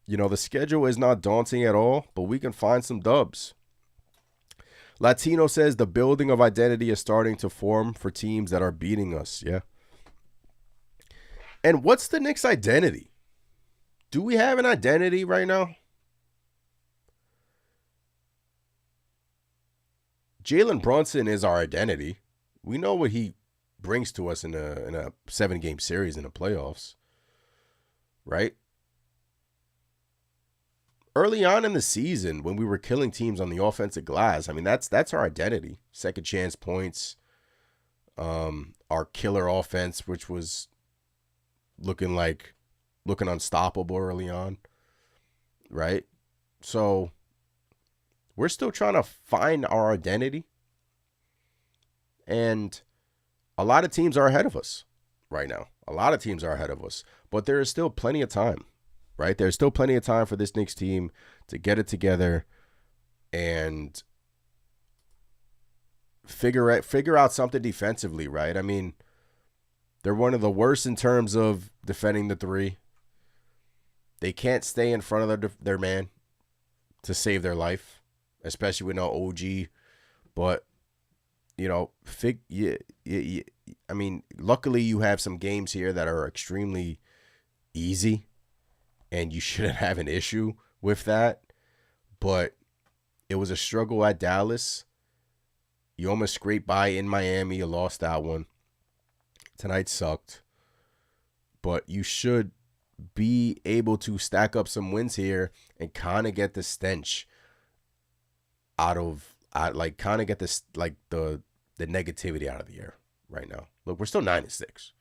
the schedule is not daunting at all, but we can find some dubs. Latino says the building of identity is starting to form for teams that are beating us. Yeah. And what's the Knicks' identity? Do we have an identity right now? Jalen Brunson is our identity. We know what he brings to us in a 7-game series in the playoffs. Right? Early on in the season, when we were killing teams on the offensive glass, I mean, that's our identity. Second chance points, our killer offense, which was looking unstoppable early on, right? So we're still trying to find our identity, and a lot of teams are ahead of us right now. A lot of teams are ahead of us, but there is still plenty of time. Right? There's still plenty of time for this Knicks team to get it together and figure out something defensively, right? I mean, they're one of the worst in terms of defending the three. They can't stay in front of their man to save their life, especially with no OG. But, I mean, luckily you have some games here that are extremely easy. And you shouldn't have an issue with that. But it was a struggle at Dallas. You almost scraped by in Miami. You lost that one. Tonight sucked. But you should be able to stack up some wins here and kind of get the stench the negativity out of the air right now. Look, we're still 9-6.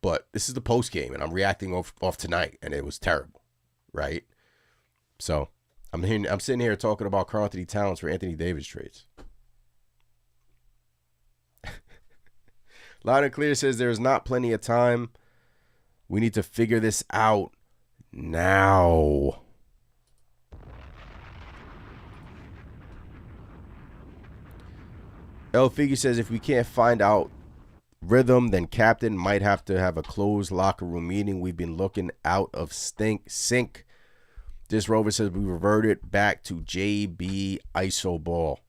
But this is the post game, and I'm reacting off tonight, and it was terrible, right? So I'm sitting here talking about Karl-Anthony Towns for Anthony Davis trades. Loud and Clear says there's not plenty of time. We need to figure this out now. El Figgy says if we can't find out rhythm, then captain might have to have a closed locker room meeting. We've been looking out of sync. This Rover says we reverted back to JB ISO ball.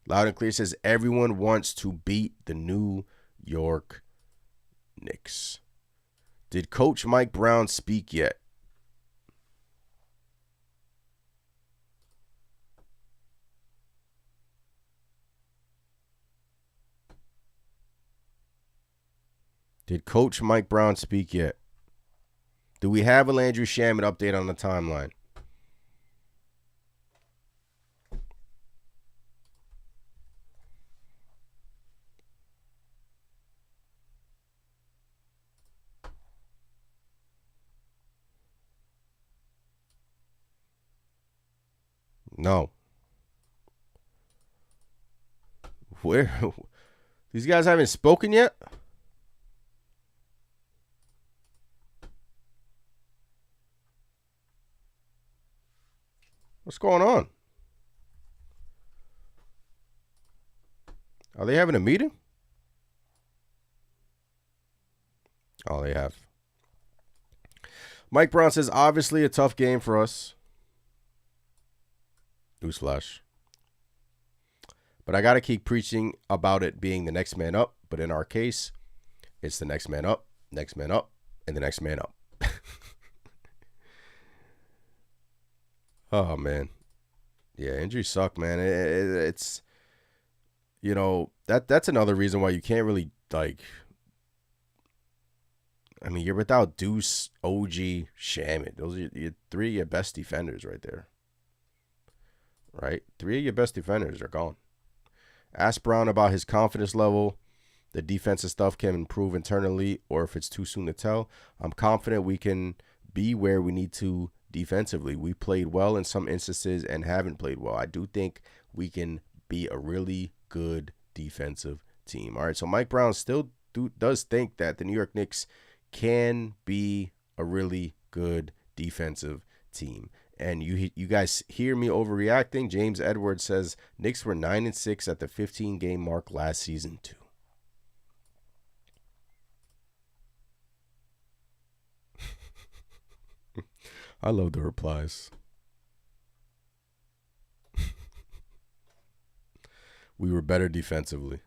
Loud and Clear says everyone wants to beat the New York Knicks. Did Coach Mike Brown speak yet? Did Coach Mike Brown speak yet? Do we have a Landry Shamet update on the timeline? No. Where? These guys haven't spoken yet? What's going on? Are they having a meeting? Oh, they have. Mike Brown says, obviously a tough game for us. Newsflash. But I got to keep preaching about it being the next man up. But in our case, it's the next man up, and the next man up. Oh, man. Yeah, injuries suck, man. It's, that's another reason why you can't really, you're without Deuce, OG, Shamet. Those are your three of your best defenders right there. Right? Three of your best defenders are gone. Ask Brown about his confidence level. The defensive stuff can improve internally, or if it's too soon to tell. I'm confident we can be where we need to defensively. We played well in some instances and haven't played well. I do think we can be a really good defensive team. All right, so Mike Brown still does think that the New York Knicks can be a really good defensive team. And you guys hear me overreacting. James Edwards says Knicks were 9-6 at the 15-game mark last season too. I love the replies. We were better defensively.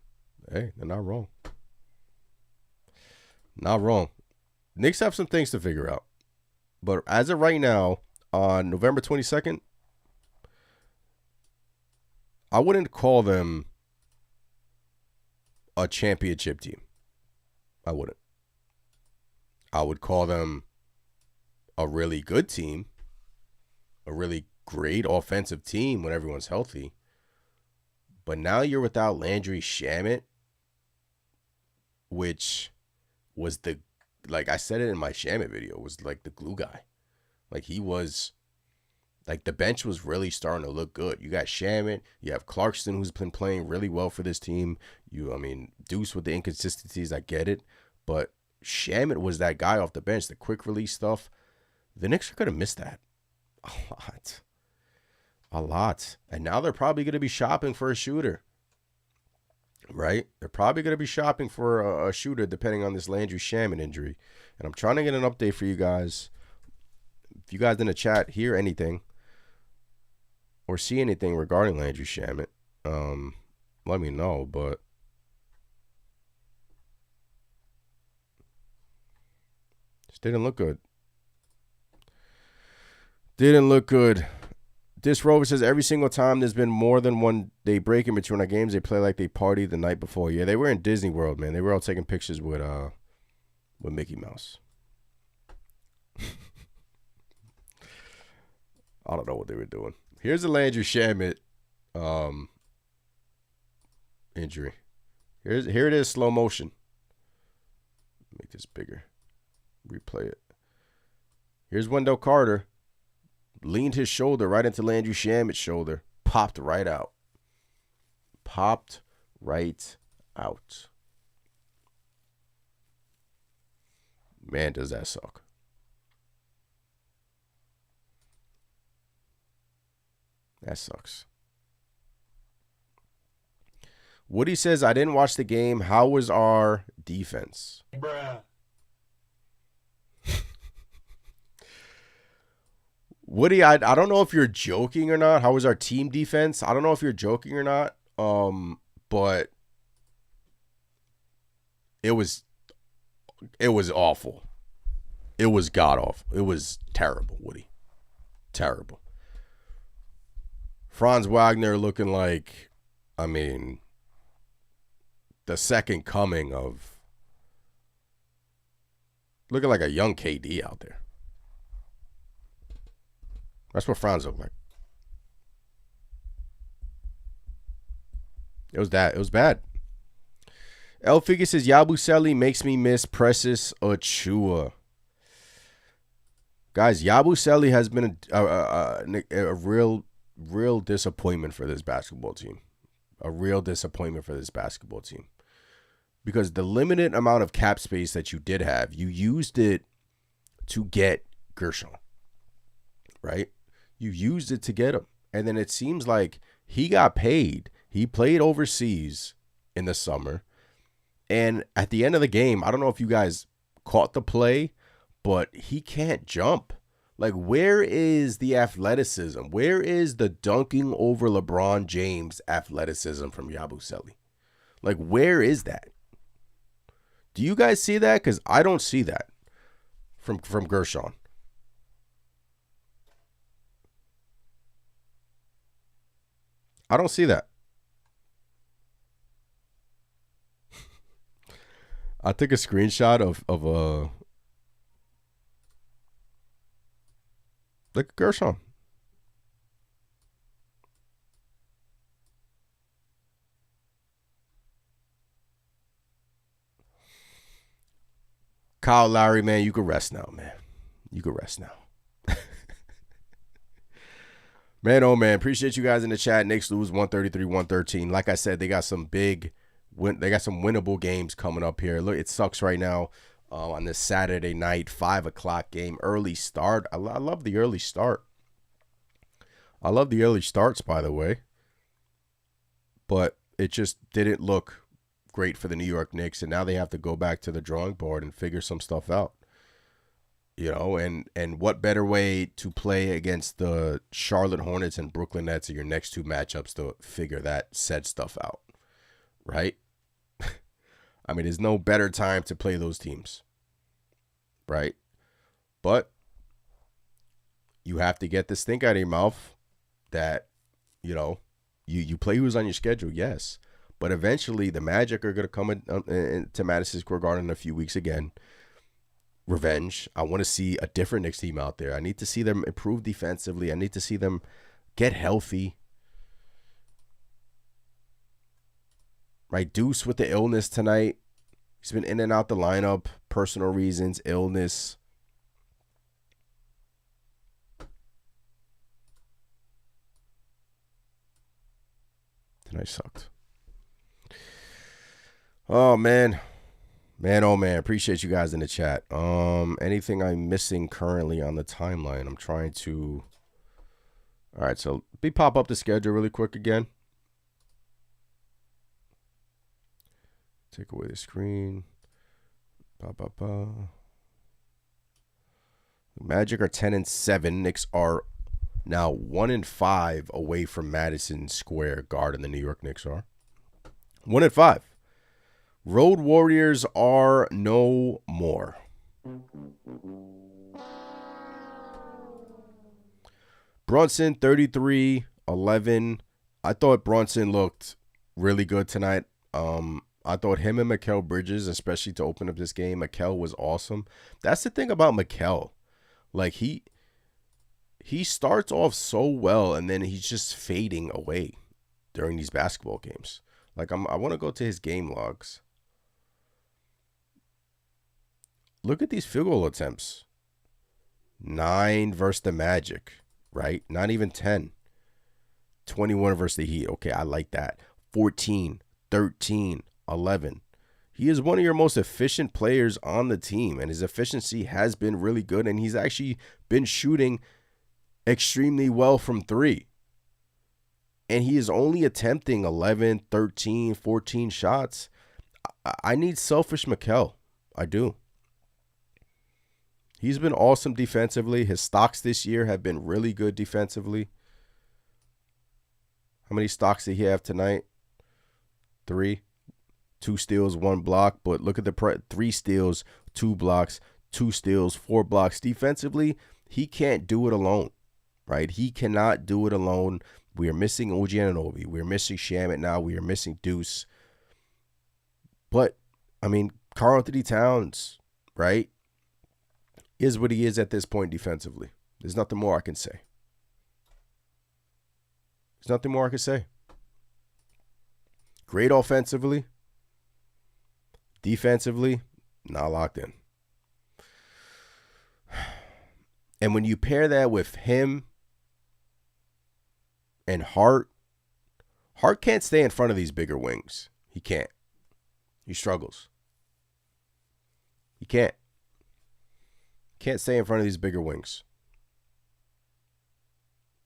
Hey, they're not wrong. Not wrong. Knicks have some things to figure out. But as of right now, on November 22nd, I wouldn't call them a championship team. I wouldn't. I would call them a really good team, a really great offensive team when everyone's healthy. But now you're without Landry Shamet, which was like I said it in my Shamet video, was like the glue guy. Like he was, like the bench was really starting to look good. You got Shamet, you have Clarkson, who's been playing really well for this team. Deuce with the inconsistencies, I get it. But Shamet was that guy off the bench, the quick release stuff. The Knicks are going to miss that a lot. A lot. And now they're probably going to be shopping for a shooter. Right? They're probably going to be shopping for a shooter depending on this Landry Shamet injury. And I'm trying to get an update for you guys. If you guys in the chat hear anything or see anything regarding Landry Shamet, let me know. But just didn't look good. Didn't look good. This Rover says every single time there's been more than one day break in between our games, they play like they partied the night before. Yeah, they were in Disney World, man. They were all taking pictures with Mickey Mouse. I don't know what they were doing. Here's the Landry Shamet injury. Here it is, slow motion. Make this bigger. Replay it. Here's Wendell Carter. Leaned his shoulder right into Landry Shamet's shoulder. Popped right out. Popped right out. Man, does that suck. That sucks. Woody says, I didn't watch the game. How was our defense? Bruh. Woody, I don't know if you're joking or not. How was our team defense? I don't know if you're joking or not. But it was awful. It was god awful. It was terrible, Woody. Terrible. Franz Wagner looking like, the second coming of, looking like a young KD out there. That's what Franz looked like. It was that. It was bad. El Figure says, Yabusele makes me miss Precious Achiuwa. Guys, Yabusele has been a real disappointment for this basketball team. A real disappointment for this basketball team. Because the limited amount of cap space that you did have, you used it to get Gershon. Right? You used it to get him. And then it seems like he got paid. He played overseas in the summer. And at the end of the game, I don't know if you guys caught the play, but he can't jump. Like, where is the athleticism? Where is the dunking over LeBron James athleticism from Yabusele? Like, where is that? Do you guys see that? Because I don't see that from Gershon. I don't see that. I took a screenshot of look at Gershon. Kyle Lowry, man, you can rest now, man. You can rest now. Man, oh man, appreciate you guys in the chat. Knicks lose 133-113. Like I said, they got some winnable games coming up here. Look, it sucks right now on this Saturday night, 5 o'clock game. Early start. I love the early start. I love the early starts, by the way. But it just didn't look great for the New York Knicks, and now they have to go back to the drawing board and figure some stuff out. You know, and what better way to play against the Charlotte Hornets and Brooklyn Nets in your next two matchups to figure that said stuff out, right? I mean, there's no better time to play those teams, right? But you have to get this stink out of your mouth that, you know, you play who's on your schedule, yes. But eventually the Magic are going to come into Madison Square Garden in a few weeks again. Revenge. I want to see a different Knicks team out there. I need to see them improve defensively. I need to see them get healthy. Right, Deuce with the illness tonight. He's been in and out the lineup. Personal reasons, illness. Tonight sucked. Oh, man. Man, oh, man. Appreciate you guys in the chat. Anything I'm missing currently on the timeline? I'm trying to... All right, so let me pop up the schedule really quick again. Take away the screen. Magic are 10-7. Knicks are now 1-5 away from Madison Square Garden. The New York Knicks are 1-5. Road Warriors are no more. Brunson 33-11. I thought Brunson looked really good tonight. I thought him and Mikal Bridges, especially to open up this game, Mikal was awesome. That's the thing about Mikal. Like, he starts off so well, and then he's just fading away during these basketball games. Like, I want to go to his game logs. Look at these field goal attempts. 9 versus the Magic, right? Not even 10. 21 versus the Heat. Okay, I like that. 14, 13, 11. He is one of your most efficient players on the team, and his efficiency has been really good, and he's actually been shooting extremely well from 3. And he is only attempting 11, 13, 14 shots. I need selfish Mikal. I do. He's been awesome defensively. His stocks this year have been really good defensively. How many stocks did he have tonight? 3. 2 steals, 1 block. But look at the 3 steals, 2 blocks, 2 steals, 4 blocks. Defensively, he can't do it alone, right? He cannot do it alone. We are missing OG Anunoby. We are missing Shamet now. We are missing Deuce. But, I mean, Karl-Anthony Towns, right, is what he is at this point defensively. There's nothing more I can say. There's nothing more I can say. Great offensively. Defensively, not locked in. And when you pair that with him and Hart can't stay in front of these bigger wings. He can't. He struggles. He can't. Can't stay in front of these bigger wings.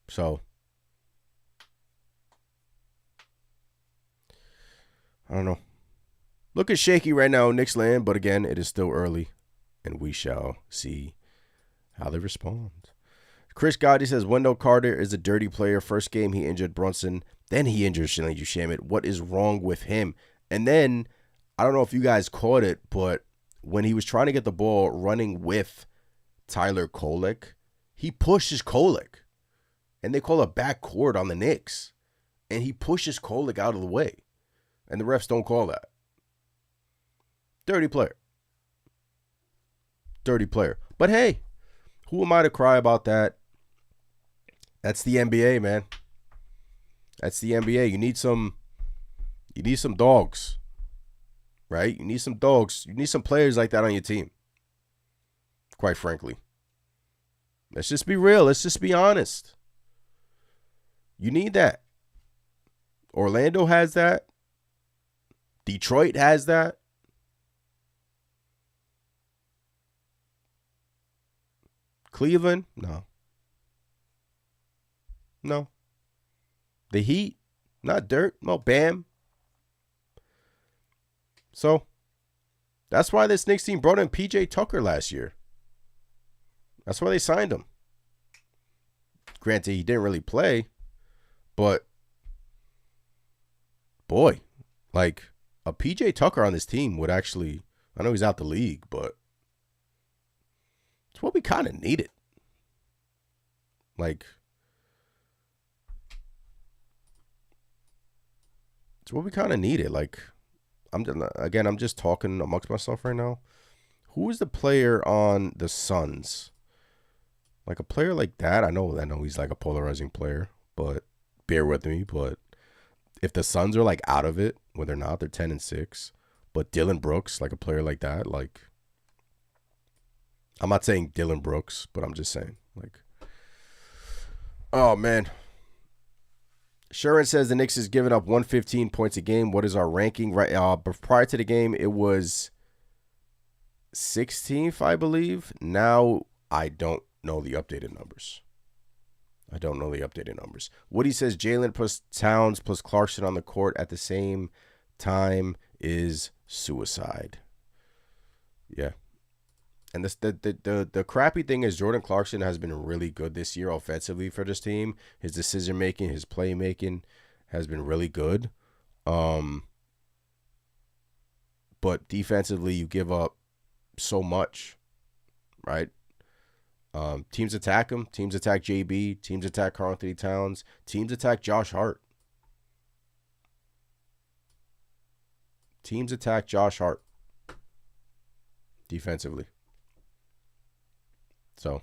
So, I don't know. Looking shaky right now in Knicks land, but again, it is still early, and we shall see how they respond. Chris Gotti says, Wendell Carter is a dirty player. First game, he injured Brunson. Then he injured Landry Shamet. What is wrong with him? And then, I don't know if you guys caught it, but when he was trying to get the ball running with Tyler Kolek, he pushes Kolek. And they call a backcourt on the Knicks. And he pushes Kolek out of the way. And the refs don't call that. Dirty player. Dirty player. But hey, who am I to cry about that? That's the NBA, man. That's the NBA. You need some dogs. Right? You need some dogs. You need some players like that on your team. Quite frankly. Let's just be real. Let's just be honest. You need that. Orlando has that. Detroit has that. Cleveland? No. No. The Heat? Not dirt. No, Bam. So, that's why this Knicks team brought in PJ Tucker last year. That's why they signed him. Granted, he didn't really play, but boy, like a PJ Tucker on this team would actually, I know he's out the league, but it's what we kind of needed. Like, it's what we kind of needed. Like, I'm just talking amongst myself right now. Who is the player on the Suns? Like a player like that, I know he's like a polarizing player, but bear with me. But if the Suns are like out of it, when they're not, they're 10-6. But Dylan Brooks, like a player like that, like I'm not saying Dylan Brooks, but I'm just saying, like, oh man. Sharon says the Knicks is giving up 115 points a game. What is our ranking? Right, but prior to the game, it was 16th, I believe. Now I don't know the updated numbers. Woody says Jalen plus Towns plus Clarkson on the court at the same time is suicide. Yeah. And this the crappy thing is Jordan Clarkson has been really good this year offensively for this team. His decision making, his playmaking has been really good. But defensively you give up so much, right? Teams attack him. Teams attack JB. Teams attack Karl-Anthony Towns. Teams attack Josh Hart. Defensively. So,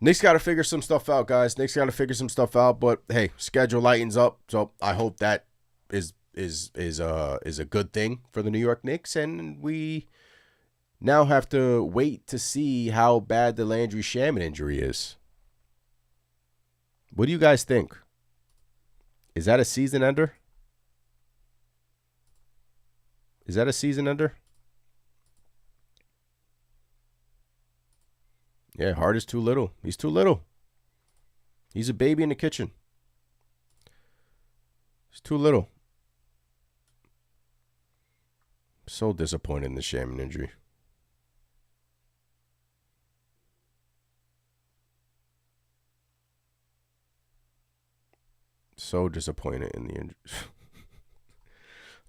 Knicks got to figure some stuff out, guys. But hey, schedule lightens up. So I hope that is a good thing for the New York Knicks, and we now have to wait to see how bad the Landry Shamet injury is. What do you guys think? Is that a season ender? Yeah, Hart is too little. He's too little. He's a baby in the kitchen. He's too little. So disappointed in the Shaman injury. So disappointed in the injury.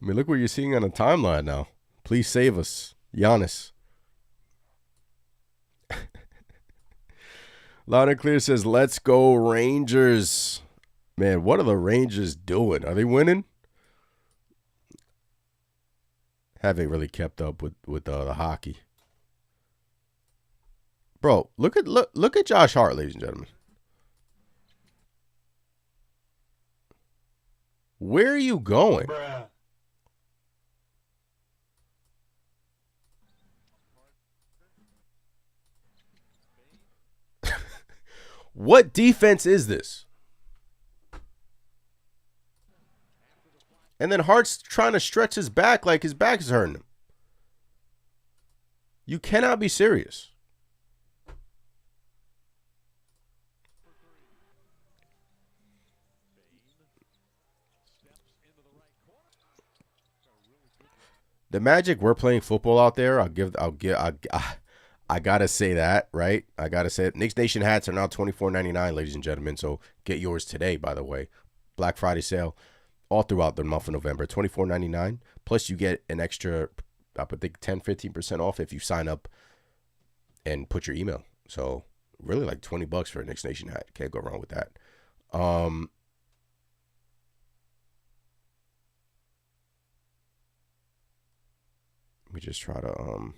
I mean, look what you're seeing on the timeline now. Please save us. Giannis. Loud and Clear says, let's go Rangers. Man, what are the Rangers doing? Are they winning? Haven't really kept up with the hockey. Bro, look at Josh Hart, ladies and gentlemen. Where are you going? Bruh. What defense is this? And then Hart's trying to stretch his back like his back is hurting him. You cannot be serious. The Magic were playing football out there. I gotta say that, right? I gotta say it. Knicks Nation hats are now $24.99, ladies and gentlemen. So get yours today, by the way. Black Friday sale all throughout the month of November. $24.99. Plus you get an extra, I think 10-15% off if you sign up and put your email. So really like $20 for a Knicks Nation hat. Can't go wrong with that. Let me just try to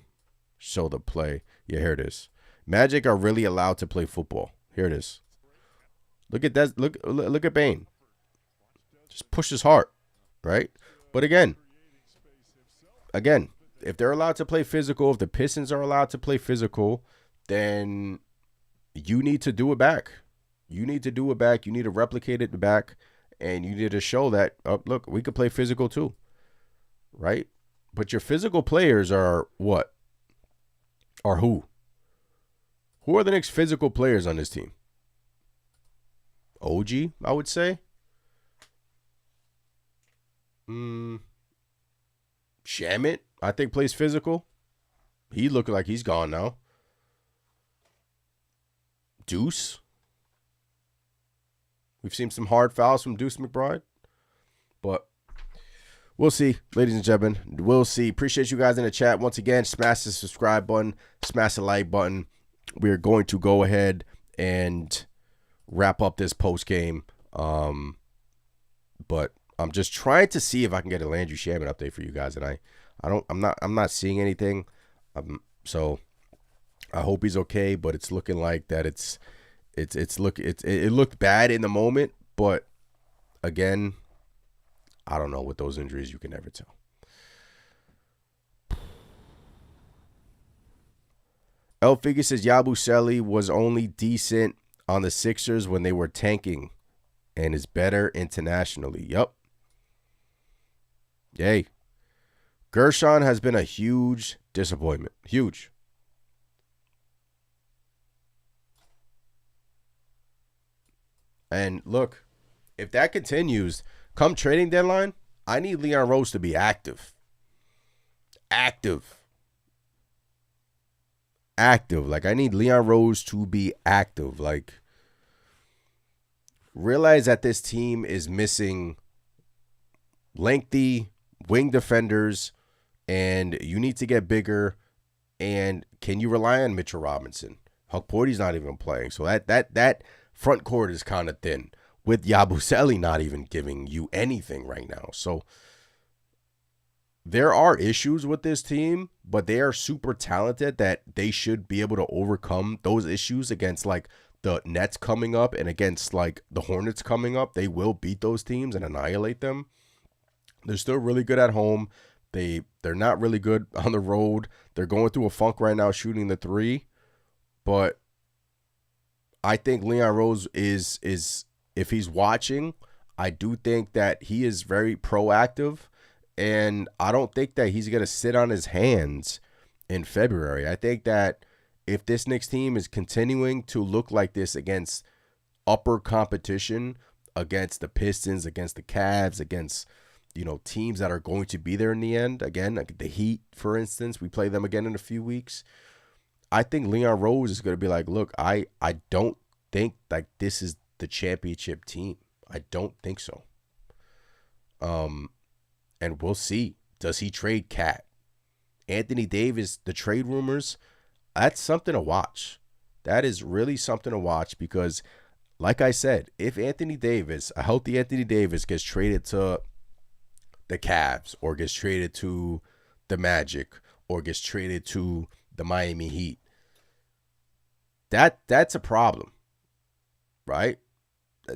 show the play. Yeah, here it is. Magic are really allowed to play football. Here it is. Look at that. Look at Bane. Just pushes hard, right? But again, if they're allowed to play physical, if the Pistons are allowed to play physical, then you need to do it back. You need to do it back. You need to replicate it back. And you need to show that, oh, look, we could play physical too. Right? But your physical players are what? Are who? Who are the Knicks' physical players on this team? OG, I would say. Shamit, I think, plays physical. He looking like he's gone now. Deuce. We've seen some hard fouls from Deuce McBride. But we'll see, ladies and gentlemen. We'll see. Appreciate you guys in the chat. Once again, smash the subscribe button. Smash the like button. We're going to go ahead and wrap up this post game. But I'm just trying to see if I can get a Landry Shamet update for you guys. And I'm not seeing anything. So I hope he's okay, but it's looking like that it looked bad in the moment, but again, I don't know, with those injuries, you can never tell. El Figure says Yabusele was only decent on the Sixers when they were tanking and is better internationally. Yup. Yay. Gershon has been a huge disappointment. Huge. And look, if that continues, come trading deadline, I need Leon Rose to be active. Active. Like, I need Leon Rose to be active. Like, realize that this team is missing lengthy wing defenders, and you need to get bigger. And can you rely on Mitchell Robinson? Huck Porty's not even playing. So that front court is kind of thin, with Yabusele not even giving you anything right now. So there are issues with this team, but they are super talented that they should be able to overcome those issues against, like, the Nets coming up and against, like, the Hornets coming up. They will beat those teams and annihilate them. They're still really good at home. They're not really good on the road. They're going through a funk right now shooting the three, but I think Leon Rose is if he's watching, I do think that he is very proactive, and I don't think that he's going to sit on his hands in February. I think that if this Knicks team is continuing to look like this against upper competition, against the Pistons, against the Cavs, against, you know, teams that are going to be there in the end, again, like the Heat, for instance, we play them again in a few weeks. I think Leon Rose is going to be like, look, I don't think like this is the championship team. I don't think so. And we'll see. Does he trade Cat? Anthony Davis, the trade rumors, that's something to watch. That is really something to watch because, like I said, if Anthony Davis, a healthy Anthony Davis, gets traded to the Cavs or gets traded to the Magic or gets traded to the Miami Heat, that's a problem, right?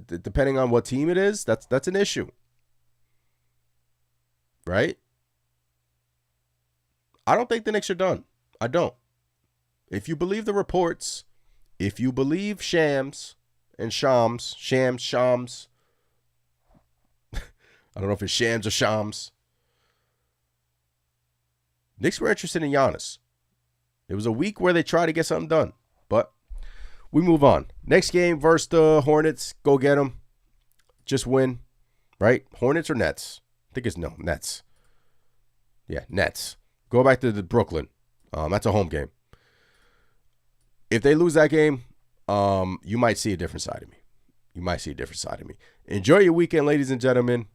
Depending on what team it is, that's an issue, right? I don't think the Knicks are done. I don't. If you believe the reports, if you believe Shams, I don't know if it's Shams or Shams. Knicks were interested in Giannis. It was a week where they tried to get something done, but we move on. Next game versus the Hornets. Go get them. Just win, right? Hornets or Nets? I think it's Nets. Yeah, Nets. Go back to the Brooklyn. That's a home game. If they lose that game, you might see a different side of me. Enjoy your weekend, ladies and gentlemen.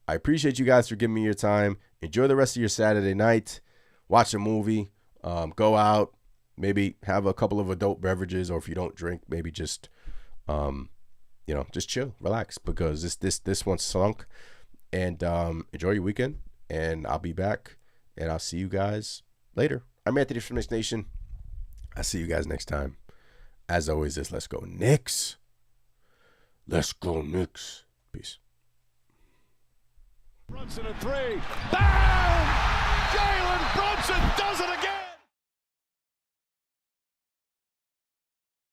I appreciate you guys for giving me your time. Enjoy the rest of your Saturday night. Watch a movie. Go out. Maybe have a couple of adult beverages, or if you don't drink, maybe just, just chill, relax, because this one's sunk. And enjoy your weekend. And I'll be back, and I'll see you guys later. I'm Anthony from Knicks Nation. I'll see you guys next time. As always, let's go Knicks. Let's go Knicks. Peace. Brunson a three. Bang! Jalen Brunson does it again!